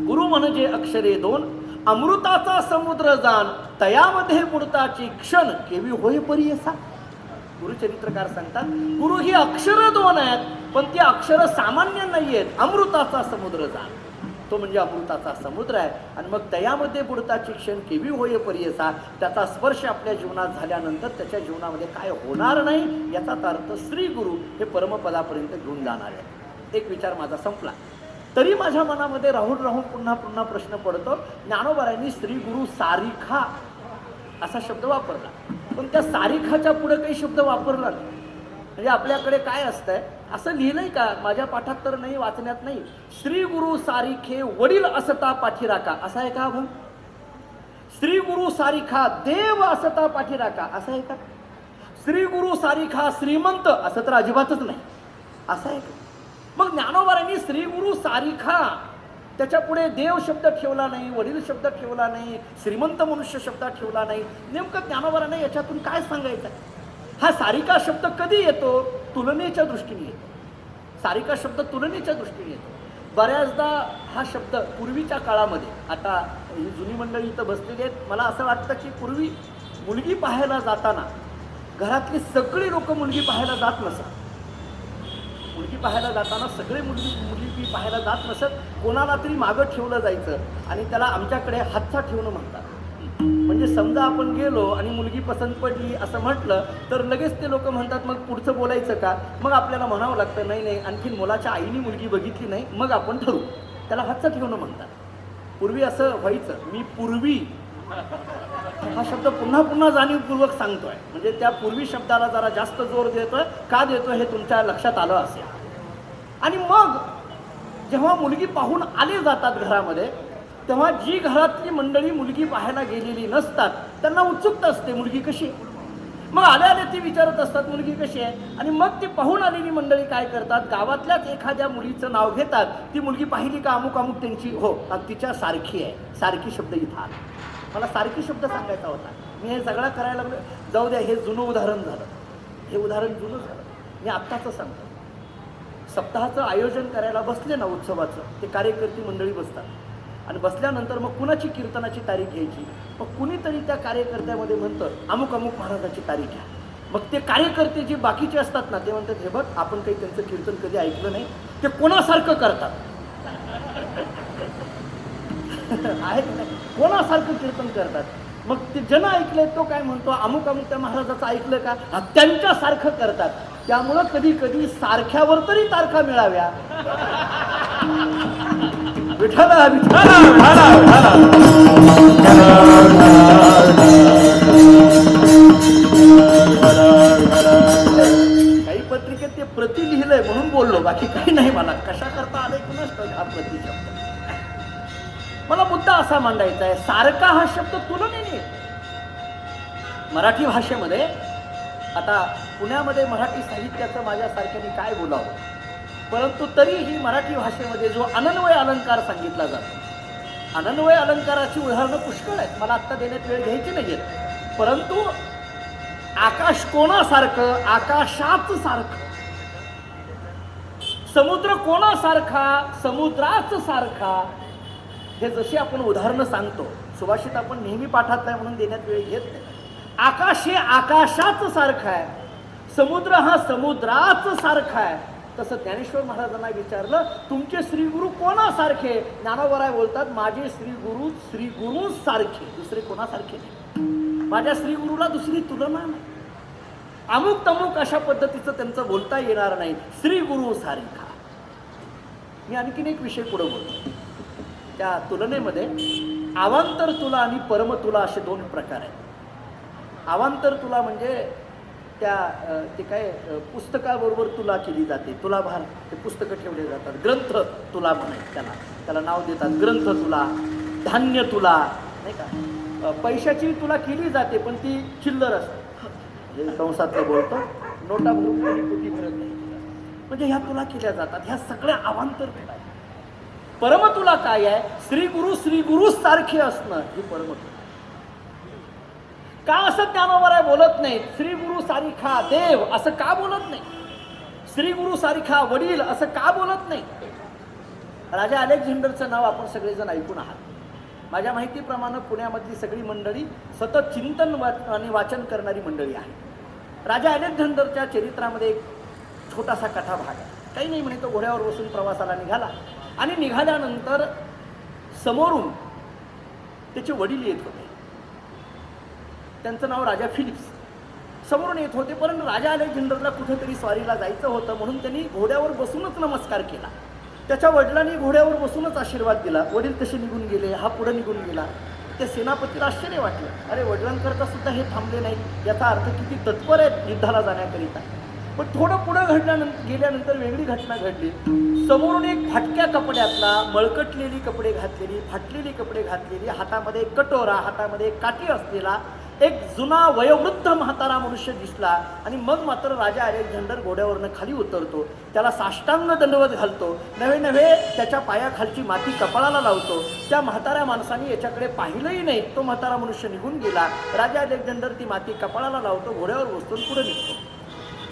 गुरु म्हणजे अक्षरे 2, अमृताचा समुद्र जाण तयामध्ये बुडताची क्षण केवी होय परियसा. गुरुचरित्रकार सांगतात गुरु ही अक्षर 2 आहेत, पण ती अक्षर सामान्य नाही आहेत. अमृताचा समुद्र जाण, तो म्हणजे अमृताचा समुद्र आहे. आणि मग तयामध्ये बुडताची क्षण केवी होय परियसा, त्याचा स्पर्श आपल्या जीवनात झाल्यानंतर त्याच्या जीवनामध्ये काय होणार नाही याचा अर्थ श्री गुरु हे परमपदापर्यंत घेऊन जाणार आहे. एक विचार माझा संपला. तरी माझ्या मनामध्ये राहून पुन्हा पुन्हा प्रश्न पडतो, ज्ञानोबारांनी श्री गुरु सारिखा असा शब्द वापरला, पण त्या सारिखाच्या पुढे काही शब्द वापरला नाही. म्हणजे आपल्याकडे काय असतंय, असं लिहिलंय का माझ्या पाठात तर नाही, वाचण्यात नाही, श्री गुरु सारिखे वडील असता पाठीराखा असा आहे का अभंग? श्री गुरु सारिखा देव असता पाठीराखा असं आहे का? श्री गुरु सारिखा श्रीमंत असं तर अजिबातच नाही, असं आहे का? मग ज्ञानोबारांनी श्री गुरु सारिखा त्याच्या पुढे देव शब्द ठेवला नाही, वडील शब्द ठेवला नाही, श्रीमंत मनुष्य शब्द ठेवला नाही. नेमकं ज्ञानोबारांना याच्यातून काय सांगायचं आहे? हा सारिका शब्द कधी येतो? तुलनेच्या दृष्टीने येतो. सारिका शब्द तुलनेच्या दृष्टीने येतो. बऱ्याचदा हा शब्द पूर्वीच्या काळामध्ये, आता ही जुनी मंडळी इथं बसलेली आहेत, मला असं वाटतं की पूर्वी मुलगी पाहायला जाताना घरातली सगळी लोक मुलगी पाहायला जात नसत. मुलगी पाहायला जाताना सगळे मुलगी पाहायला जात नसत. कोणाला तरी मागं ठेवलं जायचं आणि त्याला आमच्याकडे हातचा ठेवणं म्हणतात. म्हणजे समजा आपण गेलो आणि मुलगी पसंत पडली असं म्हटलं तर लगेच ते लोक म्हणतात मग पुढचं बोलायचं का. मग आपल्याला म्हणावं लागतं नाही नाही आणखीन मुलाच्या आईने मुलगी बघितली नाही मग आपण ठरवू. त्याला हातचं ठेवणं म्हणतात. पूर्वी असं व्हायचं. मी पूर्वी हा शब्द पुन्हा पुन्हा जाणीवपूर्वक सांगतोय म्हणजे त्या पूर्वी शब्दाला जरा जास्त जोर देतोय. का देतोय हे तुमच्या लक्षात आलं असेल. आणि मग जेव्हा मुलगी पाहून आले जातात घरामध्ये तेव्हा जी घरातली मंडळी मुलगी पाहायला गेलेली नसतात त्यांना उत्सुकता असते मुलगी कशी आहे. मग आले आले ती विचारत असतात मुलगी कशी आहे. आणि मग ती पाहून आलेली मंडळी काय करतात गावातल्याच एखाद्या मुलीचं नाव घेतात. ती मुलगी पाहिली का अमुक अमुक त्यांची हो तिच्या सारखी आहे. सारखी शब्द इथं आला. मला सारखी शब्द सांगायचा होता. मी हे सगळं करायला लागलो. जाऊ द्या हे जुनं उदाहरण झालं. हे उदाहरण जुनं झालं. मी आत्ताचं सांगतो. सप्ताहाचं आयोजन करायला बसले ना उत्सवाचं ते कार्यकर्ती मंडळी बसतात आणि बसल्यानंतर मग कुणाची कीर्तनाची तारीख घ्यायची. मग कुणीतरी त्या कार्यकर्त्यामध्ये म्हणतं अमुक अमुक महाराजाची तारीख घ्या. मग ते कार्यकर्ते जे बाकीचे असतात ना ते म्हणतात हे बघ आपण काही त्यांचं कीर्तन कधी ऐकलं नाही. ते कोणासारखं करतात आहे की नाही. कोणासारखं कीर्तन करतात. मग ते जन ऐकले तो काय म्हणतो अमुक अमुक त्या महाराजाचं ऐकलं का हा त्यांच्यासारखं करतात. त्यामुळं कधी कधी सारख्यावर तरी तारखा मिळाव्या. विठाला विठाला विठाला काही पत्रिकेत ते प्रति लिहिलंय म्हणून बोललो बाकी काही नाही. मला कशा करता आलंय कुणाच हा प्रति शब्द. मला मुद्दा असा मांडायचा आहे सारखा हा शब्द तुलनेने मराठी भाषेमध्ये आता पुण्यामध्ये मराठी साहित्याचं माझ्यासारख्याने काय बोलावं. परंतु तरीही मराठी भाषेमध्ये जो अनन्वय अलंकार सांगितला जातो. अनन्वय अलंकाराची उदाहरणं पुष्कळ आहेत. मला आत्ता देण्यात वेळ घ्यायची नाही आहेत. परंतु आकाश कोणासारखं आकाशाच सारखं. समुद्र कोणासारखा समुद्राच सारखा. हे जशी आपण उदाहरणं सांगतो सुभाषित आपण नेहमी पाठात नाही म्हणून देण्यात वेळ घेत नाही. आकाश हे आकाशाच सारखं आहे. समुद्र हा समुद्राच सारखा आहे. तसं ज्ञानेश्वर महाराजांना विचारलं तुमचे श्रीगुरु कोणासारखे. ज्ञानोबराय बोलतात माझे श्रीगुरु सारखे. दुसरे कोणासारखे नाही. माझ्या श्रीगुरूला दुसरी तुलना नाही. अमुक तमुक अशा पद्धतीचं त्यांचं बोलता येणार नाही. श्रीगुरु सारखा. मी आणखीन एक विषय पुढे बोलतो. त्या तुलनेमध्ये अवांतर तुला आणि परमतुला असे दोन प्रकार आहेत. अवांतर तुला म्हणजे त्या ते काय पुस्तकाबरोबर तुला केली जाते. तुलाभार ते पुस्तकं ठेवले जातात. ग्रंथ तुला म्हणायचं त्याला नाव देतात. ग्रंथ तुला धान्य तुला नाही का. पैशाची तुला केली जाते पण ती चिल्लर असते. हे कंसातलं बोलतो. नोटा भरून कोणी कोटी भरत नाही. म्हणजे ह्या तुला केल्या जातात. ह्या सगळ्या अवांतर तुला आहे. परमतुला काय आहे. श्रीगुरु सारखे असणं ही परमतुला. का असं ज्ञानोबराय बोलत नाही. श्रीगुरु सारिखा देव असं का बोलत नाही. श्रीगुरु सारिखा वडील असं का बोलत नाही. राजा अलेक्झांडरचं नाव आपण सगळेजण ऐकून आहात. माझ्या माहितीप्रमाणे पुण्यामधली सगळी मंडळी सतत चिंतन आणि वाचन करणारी मंडळी आहे. राजा अलेक्झांडरच्या चरित्रामध्ये एक छोटासा कथा भाग आहे. काही नाही म्हणे तो घोड्यावर बसून प्रवासाला निघाला आणि निघाल्यानंतर समोरून त्याचे वडील येत होते. त्यांचं नाव राजा फिलिप्स. समोरून येत होते परंतु राजा अलेक्झांडरला कुठेतरी स्वारीला जायचं होतं म्हणून त्यांनी घोड्यावर बसूनच नमस्कार केला. त्याच्या वडिलांनी घोड्यावर बसूनच आशीर्वाद दिला. वडील कसे निघून गेले. हा पुढे निघून गेला. त्या सेनापतीला आश्चर्य वाटलं. अरे वडिलांकरता सुद्धा हे थांबले नाहीत. याचा अर्थ किती तत्पर आहेत युद्धाला जाण्याकरिता. पण थोडं पुढं गेल्यानंतर वेगळी घटना घडली. समोरून एक फाटक्या कपड्यातला मळकटलेली कपडे घातलेली फाटलेली कपडे घातलेली हातामध्ये एक कटोरा हातामध्ये एक काठी असलेला एक जुना वयोवृद्ध म्हातारा मनुष्य दिसला. आणि मग मात्र राजा अलेक्झांडर घोड्यावरनं खाली उतरतो. त्याला साष्टांग दंडवत घालतो. नवे त्याच्या पायाखालची माती कपाळाला लावतो. त्या म्हाताऱ्या माणसाने याच्याकडे पाहिलंही नाही. तो म्हातारा मनुष्य निघून गेला. राजा अलेक्झांडर ती माती कपाळाला लावतो. घोड्यावर बसून पुढे निघतो.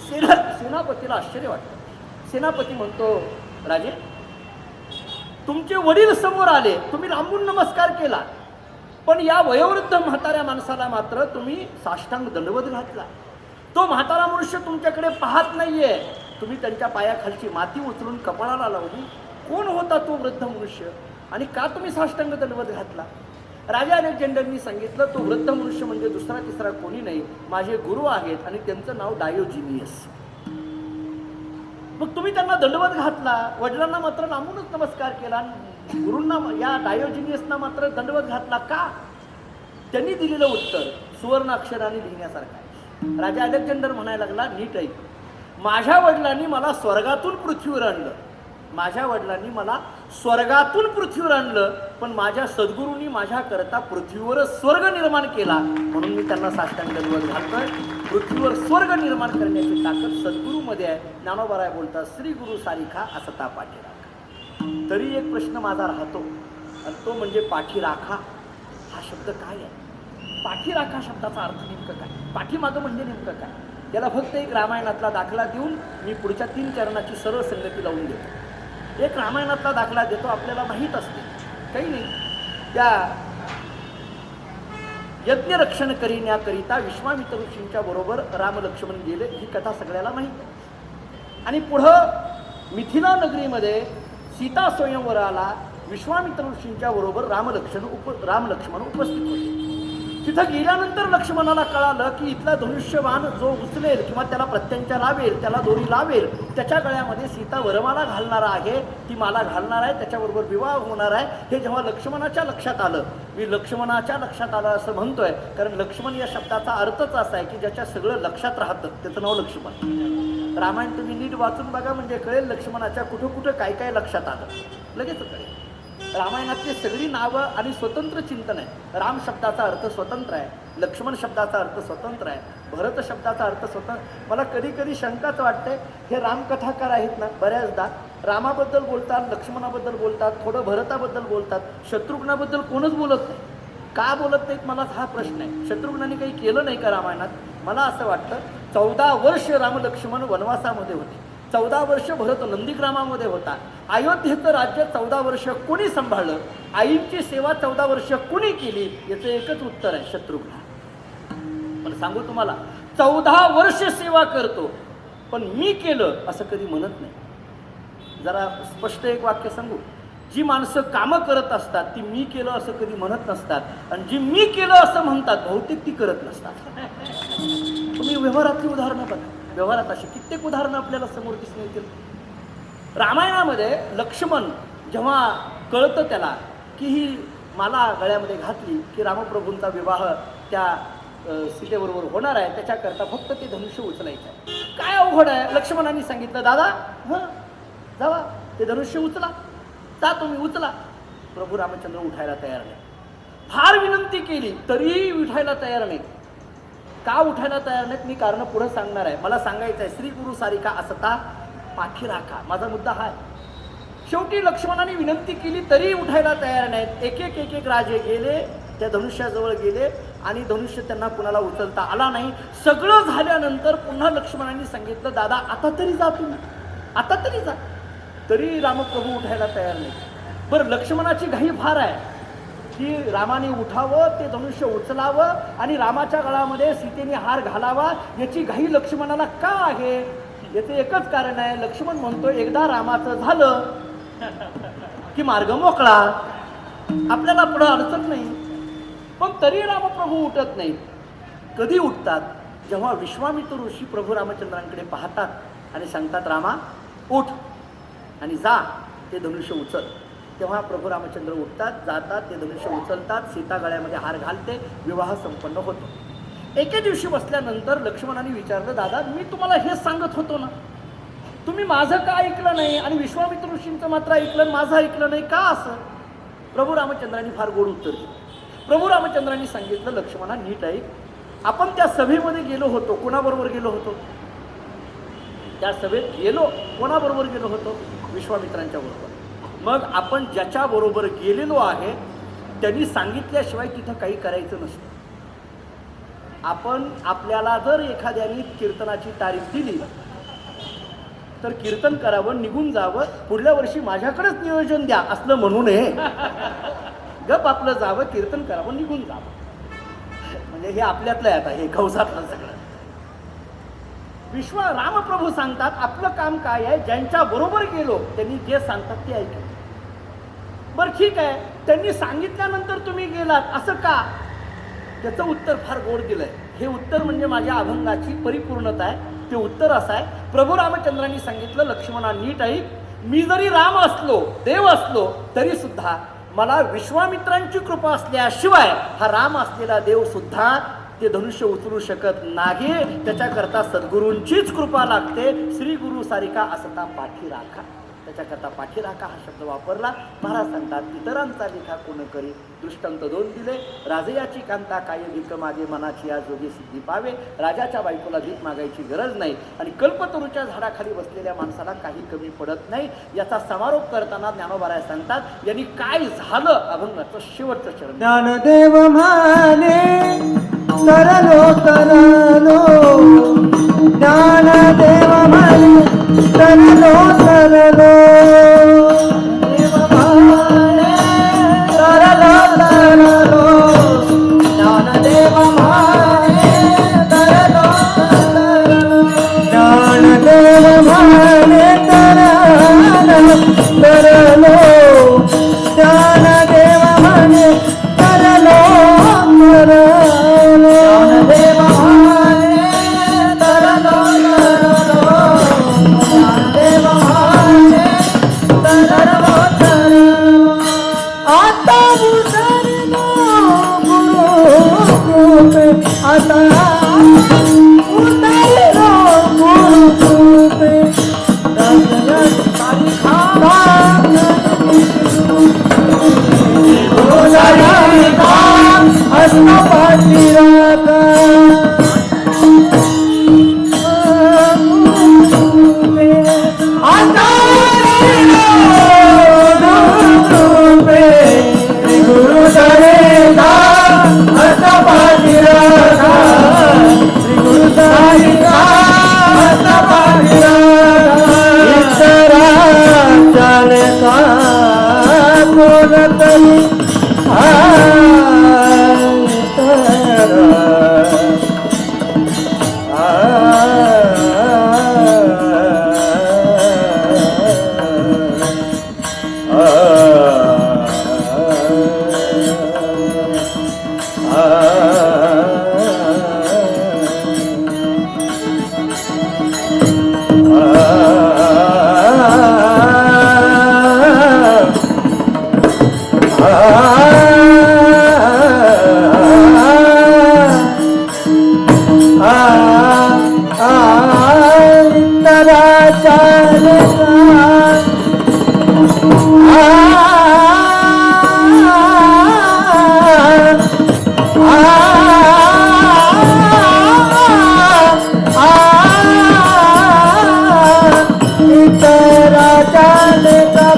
सेनापतीला आश्चर्य वाटतं. सेनापती म्हणतो राजे तुमचे वडील समोर आले. तुम्ही लांबून नमस्कार केला पण या वयोवृद्ध म्हाताऱ्या माणसाला मात्र तुम्ही साष्टांग दंडवत घातला. तो म्हातारा मनुष्य तुमच्याकडे पाहत नाहीये. तुम्ही त्यांच्या पायाखालची माती उचलून कपाळाला लावली. कोण होता तो वृद्ध मनुष्य आणि का तुम्ही साष्टांग दंडवत घातला. राजा अलेक्झांडरनी सांगितलं, तो वृद्ध मनुष्य म्हणजे दुसरा तिसरा कोणी नाही, माझे गुरु आहेत आणि त्यांचं नाव डायोजिनियस. मग तुम्ही त्यांना दंडवत घातला, वडिलांना मात्र लांबूनच नमस्कार केला, गुरूंना या डायोजिनियसना मात्र दंडवत घातला का? त्यांनी दिलेलं उत्तर सुवर्ण अक्षराने लिहिण्यासारखं आहे. राजा अलेक्झांडर म्हणायला लागला, नीट ऐक, माझ्या वडिलांनी मला स्वर्गातून पृथ्वीवर आणलं, माझ्या वडिलांनी मला स्वर्गातून पृथ्वीवर आणलं, पण माझ्या सद्गुरूंनी माझ्याकरता पृथ्वीवरच स्वर्ग निर्माण केला, म्हणून मी त्यांना साष्टांग दंडवत घालतोय. पृथ्वीवर स्वर्ग निर्माण करण्याची ताकद सद्गुरूमध्ये आहे. ज्ञानोबा बोलतात, श्री गुरु सारिखा असता पाठीराखा. तरी एक प्रश्न माझा राहतो, आणि तो म्हणजे पाठीराखा हा शब्द काय आहे? पाठीराखा शब्दाचा अर्थ नेमकं काय? पाठीमागं म्हणजे नेमकं काय? याला फक्त एक रामायणातला दाखला देऊन मी पुढच्या 3 चरणाची सरळ संगती लावून देतो. एक रामायणातला दाखला देतो, आपल्याला माहीत असते काही नाही. त्या यज्ञ रक्षण करिण्याकरिता विश्वामित्र ऋषींच्या बरोबर राम लक्ष्मण गेले, ही कथा सगळ्याला माहीत आहे. आणि पुढं मिथिला नगरीमध्ये सीता स्वयंवराला विश्वामित्र ऋषींच्या बरोबर राम लक्ष्मण उपस्थित होते. तिथं गेल्यानंतर लक्ष्मणाला कळालं की इथला धनुष्यबाण जो उचलेल किंवा त्याला प्रत्यंचा लावेल, त्याला दोरी लावेल, त्याच्या गळ्यामध्ये सीता वरमाला घालणार आहे, ती माला घालणार आहे, त्याच्याबरोबर विवाह होणार आहे. हे जेव्हा लक्ष्मणाच्या लक्षात आलं, मी लक्ष्मणाच्या लक्षात आलं असं म्हणतोय, कारण लक्ष्मण या शब्दाचा अर्थच असा आहे की ज्याच्या सगळं लक्षात राहतं त्याचं नाव लक्ष्मण. रामायण तुम्ही नीट वाचून बघा, म्हणजे कळेल लक्ष्मणाच्या कुठं कुठं काय काय लक्षात आलं, लगेच कळेल. रामायणातली सगळी नावं आणि स्वतंत्र चिंतन आहे. राम शब्दाचा अर्थ स्वतंत्र आहे, लक्ष्मण शब्दाचा अर्थ स्वतंत्र आहे, भरत शब्दाचा अर्थ स्वतंत्र. मला कधी कधी शंकाच वाटते, हे रामकथाकार आहेत ना, बऱ्याचदा रामाबद्दल बोलतात, लक्ष्मणाबद्दल बोलतात, थोडं भरताबद्दल बोलतात, शत्रुघ्नाबद्दल कोणच बोलत नाही. का बोलत नाहीत मला हा प्रश्न आहे. शत्रुघ्नाने काही केलं नाही का रामायणात? मला असं वाटतं 14 वर्ष राम लक्ष्मण वनवासामध्ये होते, 14 वर्ष भरत नंदीग्रामामध्ये होता, अयोध्येचं राज्य 14 वर्ष कोणी सांभाळलं, आईंची सेवा 14 वर्ष कोणी केली, याचं एकच उत्तर आहे, शत्रुघ्न. पण सांगू तुम्हाला, 14 वर्ष सेवा करतो पण मी केलं असं कधी म्हणत नाही. जरा स्पष्ट एक वाक्य सांगू, जी माणसं कामं करत असतात ती मी केलं असं कधी म्हणत नसतात, आणि जी मी केलं असं म्हणतात बहुतेक ती करत नसतात. तुम्ही व्यवहारातली उदाहरणं बघा, व्यवहारात अशी कित्येक उदाहरणं आपल्याला समोर दिसून येतील. रामायणामध्ये लक्ष्मण जेव्हा कळतं त्याला की ही माला गळ्यामध्ये घातली की रामप्रभूंचा विवाह त्या सीतेबरोबर होणार आहे, त्याच्याकरता फक्त ते धनुष्य उचलायचं आहे. काय अवघड आहे? लक्ष्मणाने सांगितलं, दादा जावा ते धनुष्य उचला, जा तुम्ही उचला. प्रभू रामचंद्र उठायला तयार नाही. फार विनंती केली तरी उठायला तयार नाही. का उठायला तयार नाहीत मी कारण पुढे सांगणार आहे. मला सांगायचं आहे, श्री गुरु सारिका असता पाठीराखा, माझा मुद्दा हा आहे. शेवटी लक्ष्मणाने विनंती केली तरी उठायला तयार नाहीत. एक एक राजे गेले, त्या धनुष्याजवळ गेले आणि धनुष्य त्यांना कुणाला उचलता आला नाही. सगळं झाल्यानंतर पुन्हा लक्ष्मणाने सांगितलं, दादा आता तरी जा तुम्ही, आता तरी जा. तरी रामप्रभू उठायला तयार नाही. बरं, लक्ष्मणाची घाई फार आहे की रामाने उठावं, ते धनुष्य उचलावं आणि रामाच्या गळामध्ये सीतेने हार घालावा. याची घाई लक्ष्मणाला का आहे? याचं एकच कारण आहे. लक्ष्मण म्हणतो, एकदा रामाचं झालं की मार्ग मोकळा, आपल्याला पुढं अडचण नाही. पण तरी रामप्रभू उठत नाहीत. कधी उठतात? जेव्हा विश्वामित्र ऋषी प्रभू रामचंद्रांकडे पाहतात आणि सांगतात, रामा उठ आणि जा ते धनुष्य उचल. तेव्हा प्रभू रामचंद्र उठतात, जातात, ते धनुष्य उचलतात, सीता गळ्यामध्ये हार घालते, विवाह संपन्न होतो. एके दिवशी बसल्यानंतर लक्ष्मणाने विचारलं, दादा मी तुम्हाला हेच सांगत होतो ना, तुम्ही माझं का ऐकलं नाही आणि विश्वामित्र ऋषींचं मात्र ऐकलं, माझं ऐकलं नाही का असं? प्रभू रामचंद्रांनी फार गोड उत्तर दिलं. प्रभू रामचंद्रांनी सांगितलं, लक्ष्मणा नीट ऐक, आपण त्या सभेमध्ये गेलो होतो, कोणाबरोबर गेलो होतो? त्या सभेत गेलो, कोणाबरोबर गेलो होतो? विश्वामित्रांच्या बरोबर. मग आपण ज्याच्या बरोबर गेलेलो आहे त्यांनी सांगितल्याशिवाय तिथं काही करायचं नसतं. आपण आपल्याला जर एखाद्याने कीर्तनाची तारीख दिली तर कीर्तन करावं, निघून जावं, पुढल्या वर्षी माझ्याकडेच नियोजन द्या असलं म्हणू नये. गप आपलं जावं, कीर्तन करावं, निघून जावं. म्हणजे हे आपल्यातलं आहे, आता हे गवसातलं सगळं. रामप्रभू सांगतात, आपलं काम काय आहे? ज्यांच्या बरोबर गेलो त्यांनी जे सांगतात ते ऐकलं. बरं ठीक आहे, त्यांनी सांगितल्यानंतर तुम्ही गेलात असं का? त्याचं उत्तर फार गोड दिलंय. हे उत्तर म्हणजे माझ्या अभंगाची परिपूर्णता आहे. ते उत्तर असं आहे, प्रभू रामचंद्रांनी सांगितलं, लक्ष्मणा नीट ऐक, मी जरी राम असलो, देव असलो, तरी सुद्धा मला विश्वामित्रांची कृपा असल्याशिवाय हा राम असलेला देव सुद्धा ते धनुष्य उचलू शकत नाही. त्याच्याकरता सद्गुरूंचीच कृपा लागते. श्री गुरु सारिका असता पाठी राखा. त्याच्याकरता पाठी राखा हा शब्द वापरला. महाराज सांगतात, इतरांचा लेखा कोण करी. दृष्टांत 2 दिले. राजयाची कांता काय भीक मागे, मनाची या जोगी सिद्धी पावे. राजाच्या बायकोला भीक मागायची गरज नाही आणि कल्पतरूच्या झाडाखाली बसलेल्या माणसाला काही कमी पडत नाही. याचा समारोप करताना ज्ञानोबाराय सांगतात, यांनी काय झालं अभंगाचं शेवटचं चरण. ज्ञानदेव म्हणे तरलो तरलो, ज्ञानदेव म्हणे तरलो तरलो, देव म्हणे तरलो तरलो, ज्ञानदेव म्हणे तरलो तरलो, ज्ञानदेव म्हणे तरलो तरलो, ज्ञानदेव म्हणे तरलो तरलो, ज्ञानदेव म्हणे तरलो तरलो, ज्ञानदेव म्हणे तरलो तरलो. आता उतरलो गुरु कृपे, आता उतरलो गुरु कृपे, हसना पाठी राखा. आता गुरु सारिका हसना पाठी राखा, गुरु सारिका हसना पाठी राखा. इतरा चाले का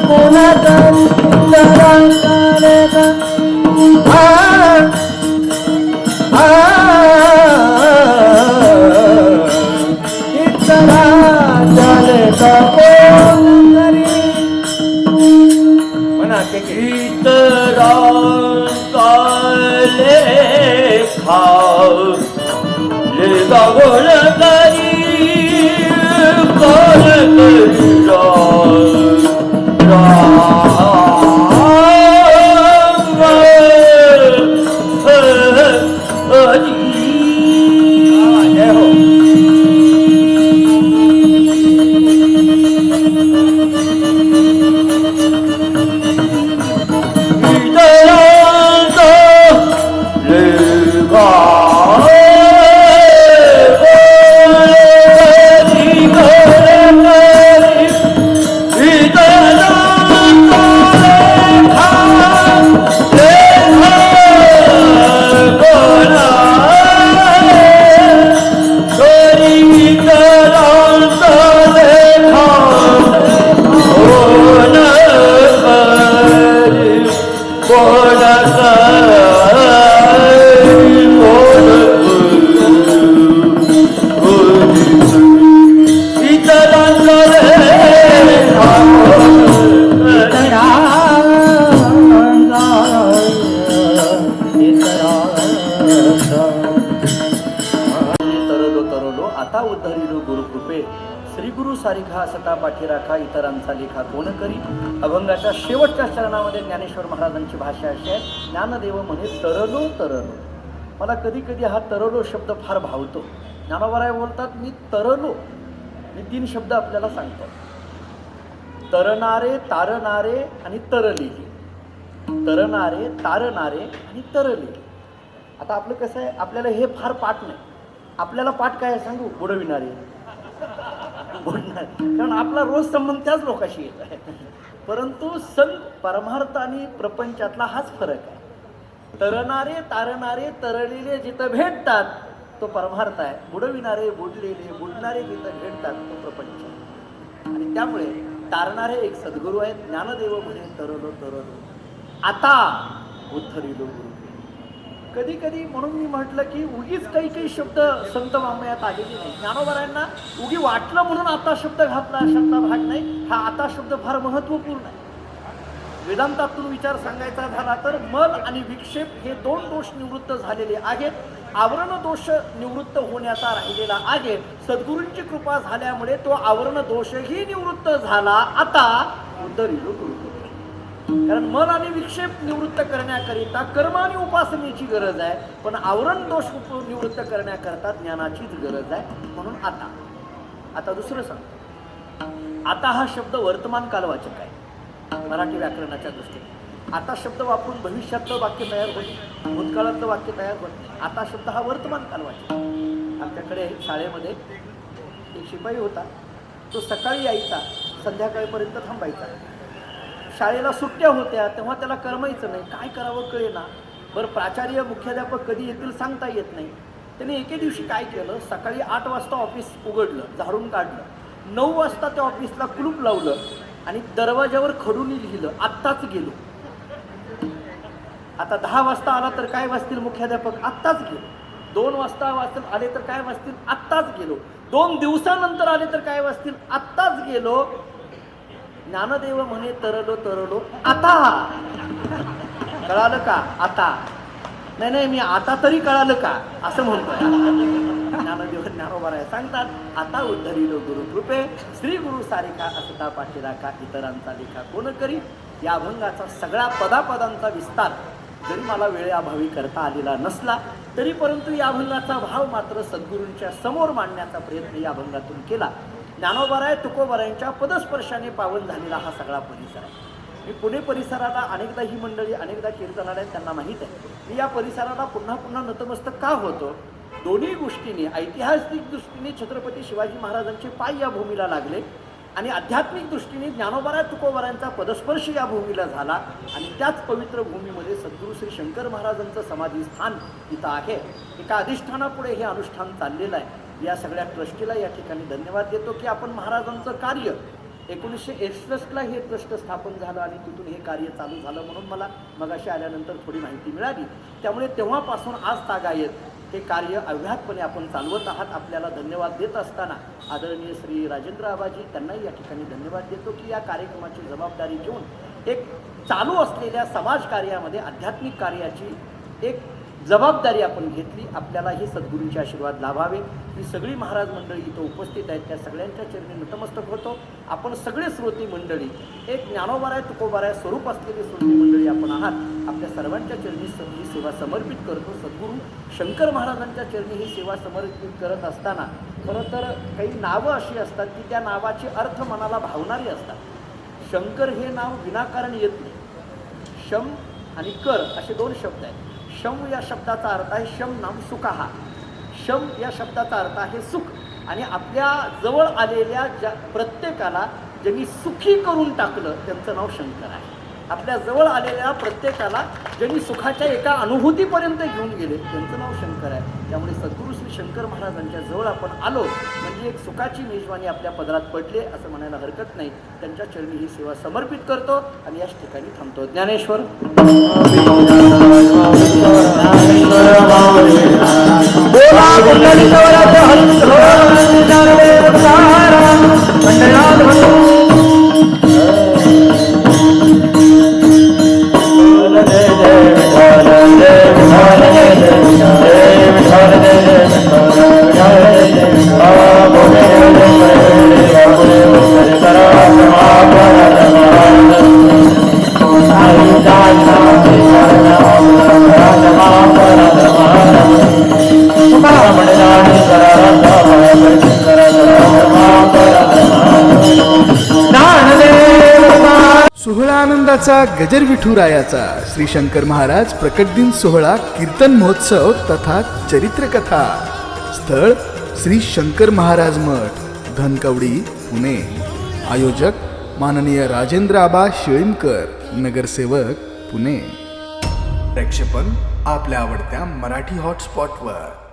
कोण तरी Ita श्री गुरु सारिखा असता पाठीराखा इतरांचा लेखा कोण करी. अभंगाच्या शेवटच्या चरणामध्ये ज्ञानेश्वर महाराजांची भाषा अशी आहे, ज्ञानदेव म्हणे तरलो तरलो. मला कधी कधी हा तरलो शब्द फार भावतो. ज्ञानोबाराय बोलतात मी तरलो. मी 3 शब्द आपल्याला सांगतो, तरणारे, तारणारे आणि तरलेले. तरणारे, तारणारे आणि तरलेले. आता आपलं कसं आहे, आपल्याला हे फार पाठ नाही. आपल्याला पाठ काय आहे सांगू, बुडविणारे, बुडणारे. कारण आपला रोज संबंध त्याच लोकांशी येत आहे. परंतु संत परमार्थ आणि प्रपंचातला हाच फरक आहे. तरणारे, तारणारे, तरलेले जिथं भेटतात तो परमार्थ आहे. बुडविणारे, बुडलेले, बुडणारे जिथं भेटतात तो प्रपंच आहे. आणि त्यामुळे तारणारे एक सद्गुरू आहेत. ज्ञानदेव म्हणे तरलो तरलो आता उद्धरिलो गुरु. कधी कधी म्हणून मी म्हटलं की उगीच काही काही शब्द संत वाङ्मयात आलेले नाही. ज्ञानोबारायांना उगी वाटलं म्हणून आता शब्द घातला अशातला भाग नाही. हा आता शब्द फार महत्वपूर्ण आहे. वेदांतातून विचार सांगायचा झाला तर मल आणि विक्षेप हे 2 दोष निवृत्त झालेले आहेत. आवरण दोष निवृत्त होण्याचा राहिलेला आहे. सद्गुरूंची कृपा झाल्यामुळे तो आवरण दोषही निवृत्त झाला. आता उद्धरिलो गुरु. कारण मन आणि विक्षेप निवृत्त करण्याकरिता कर्म आणि उपासनेची गरज आहे, पण आवरण दोष निवृत्त करण्याकरता ज्ञानाचीच गरज आहे. म्हणून आता दुसरं सांगतो. आता हा शब्द वर्तमान कालवाचक आहे मराठी व्याकरणाच्या दृष्टीने. आता शब्द वापरून भविष्यातलं वाक्य तयार होते, भूतकाळातलं वाक्य तयार होते. आता शब्द हा वर्तमान कालवाचक. आमच्याकडे शाळेमध्ये एक शिपाई होता. तो सकाळी यायचा, संध्याकाळपर्यंत थांबायचा. शाळेला सुट्ट्या होत्या तेव्हा त्याला करमायचं नाही, काय करावं कळेना. बरं, प्राचार्य मुख्याध्यापक कधी येतील सांगता येत नाही. त्याने एके दिवशी काय केलं, सकाळी 8 वाजता ऑफिस उघडलं, झाडून काढलं. 9 वाजता त्या ऑफिसला कुलूप लावलं आणि दरवाज्यावर खडूनी लिहिलं, आत्ताच गेलो. आता 10 वाजता आला तर काय वाजतील मुख्याध्यापक, आत्ताच गेलो. 2 वाजता आले तर काय वाजतील, आत्ताच गेलो. 2 दिवसानंतर आले तर काय वाजतील, आत्ताच गेलो. ज्ञानदेव म्हणे तरलो तरलो आता. कळालं का आता? नाही मी आता तरी कळालं का असं म्हणतोय. ज्ञानदेव ज्ञानोबाराय सांगतात, आता उद्धरिलो गुरु कृपे. श्री गुरु सारिखा असता पाठीराखा इतरांचा लेखा कोण करी. या अभंगाचा सगळा पदापदांचा विस्तार जरी मला वेळेअभावी करता आलेला नसला तरी परंतु या अभंगाचा भाव मात्र सद्गुरूंच्या समोर मांडण्याचा प्रयत्न या अभंगातून केला. ज्ञानोबाराय तुकोबारायांच्या पदस्पर्शाने पावन झालेला हा सगळा परिसर आहे. मी पुणे परिसराला अनेकदा ही मंडळी अनेकदा कीर्तनाला आहेत, त्यांना माहीत आहे. मी या परिसराला पुन्हा पुन्हा नतमस्तक का होतो. दोन्ही गोष्टीने, ऐतिहासिक दृष्टीने छत्रपती शिवाजी महाराजांचे पाय या भूमीला लागले आणि आध्यात्मिक दृष्टीने ज्ञानोबाराय तुकोबारायांचा पदस्पर्श या भूमीला झाला. आणि त्याच पवित्र भूमीमध्ये सद्गुरू श्री शंकर महाराजांचं समाधीस्थान इथं आहे. एका अधिष्ठानापुढे हे अनुष्ठान चाललेलं आहे. या सगळ्या ट्रस्टीला या ठिकाणी धन्यवाद देतो की आपण महाराजांचं कार्य 1961ला हे ट्रस्ट स्थापन झालं आणि तिथून हे कार्य चालू झालं म्हणून मला मगाशी आल्यानंतर थोडी माहिती मिळाली. त्यामुळे तेव्हापासून आज तागायत हे कार्य अव्याहतपणे आपण चालवत आहात. आपल्याला धन्यवाद देत असताना आदरणीय श्री राजेंद्र आबाजी त्यांनाही या ठिकाणी धन्यवाद देतो की या कार्यक्रमाची जबाबदारी घेऊन एक चालू असलेल्या समाज कार्यामध्ये आध्यात्मिक कार्याची एक जबाबदारी आपण घेतली. आपल्यालाही सद्गुरूंचे आशीर्वाद लाभावे. ही सगळी महाराज मंडळी इथं उपस्थित आहेत, त्या सगळ्यांच्या चरणी नतमस्तक होतो. आपण सगळे श्रोती मंडळी एक ज्ञानोबाराय तुकोबाराय स्वरूप असलेली श्रोती मंडळी आपण आहात. आपल्या सर्वांच्या चरणी ही सेवा समर्पित करतो. सद्गुरू शंकर महाराजांच्या चरणी ही सेवा समर्पित करत असताना खरं तर काही नावं अशी असतात की त्या नावाचे अर्थ मनाला भावणारी असतात. शंकर हे नाव विनाकारण येत नाही. शम आणि कर असे 2 शब्द आहेत. शम या शब्दाचा अर्थ आहे शम नाम सुखाहा. शम या शब्दाचा अर्थ आहे सुख. आणि आपल्या जवळ आलेल्या प्रत्येकाला ज्यांनी सुखी करून टाकलं त्यांचं नाव शंकर आहे. आपल्या जवळ आलेल्या प्रत्येकाला ज्यांनी सुखाच्या एका अनुभूतीपर्यंत घेऊन गेले त्यांचं नाव शंकर आहे. त्यामुळे सद्गुरू श्री शंकर महाराजांच्या जवळ आपण आलो म्हणजे एक सुखाची मेजवानी आपल्या पदरात पडले असं म्हणायला हरकत नाही. त्यांच्या चरणी ही सेवा समर्पित करतो आणि याच ठिकाणी थांबतो. ज्ञानेश्वर जय विठुराचा गजर विठुरायाचा श्री शंकर महाराज प्रकट दिन सोहळा कीर्तन महोत्सव तथा चरित्रकथा. स्थळ श्री शंकर महाराज मठ, धनकवडी, पुणे. आयोजक माननीय राजेंद्र आबा शिळीमकर, नगरसेवक, पुणे. प्रक्षेपण आपल्या आवडत्या मराठी हॉटस्पॉटवर.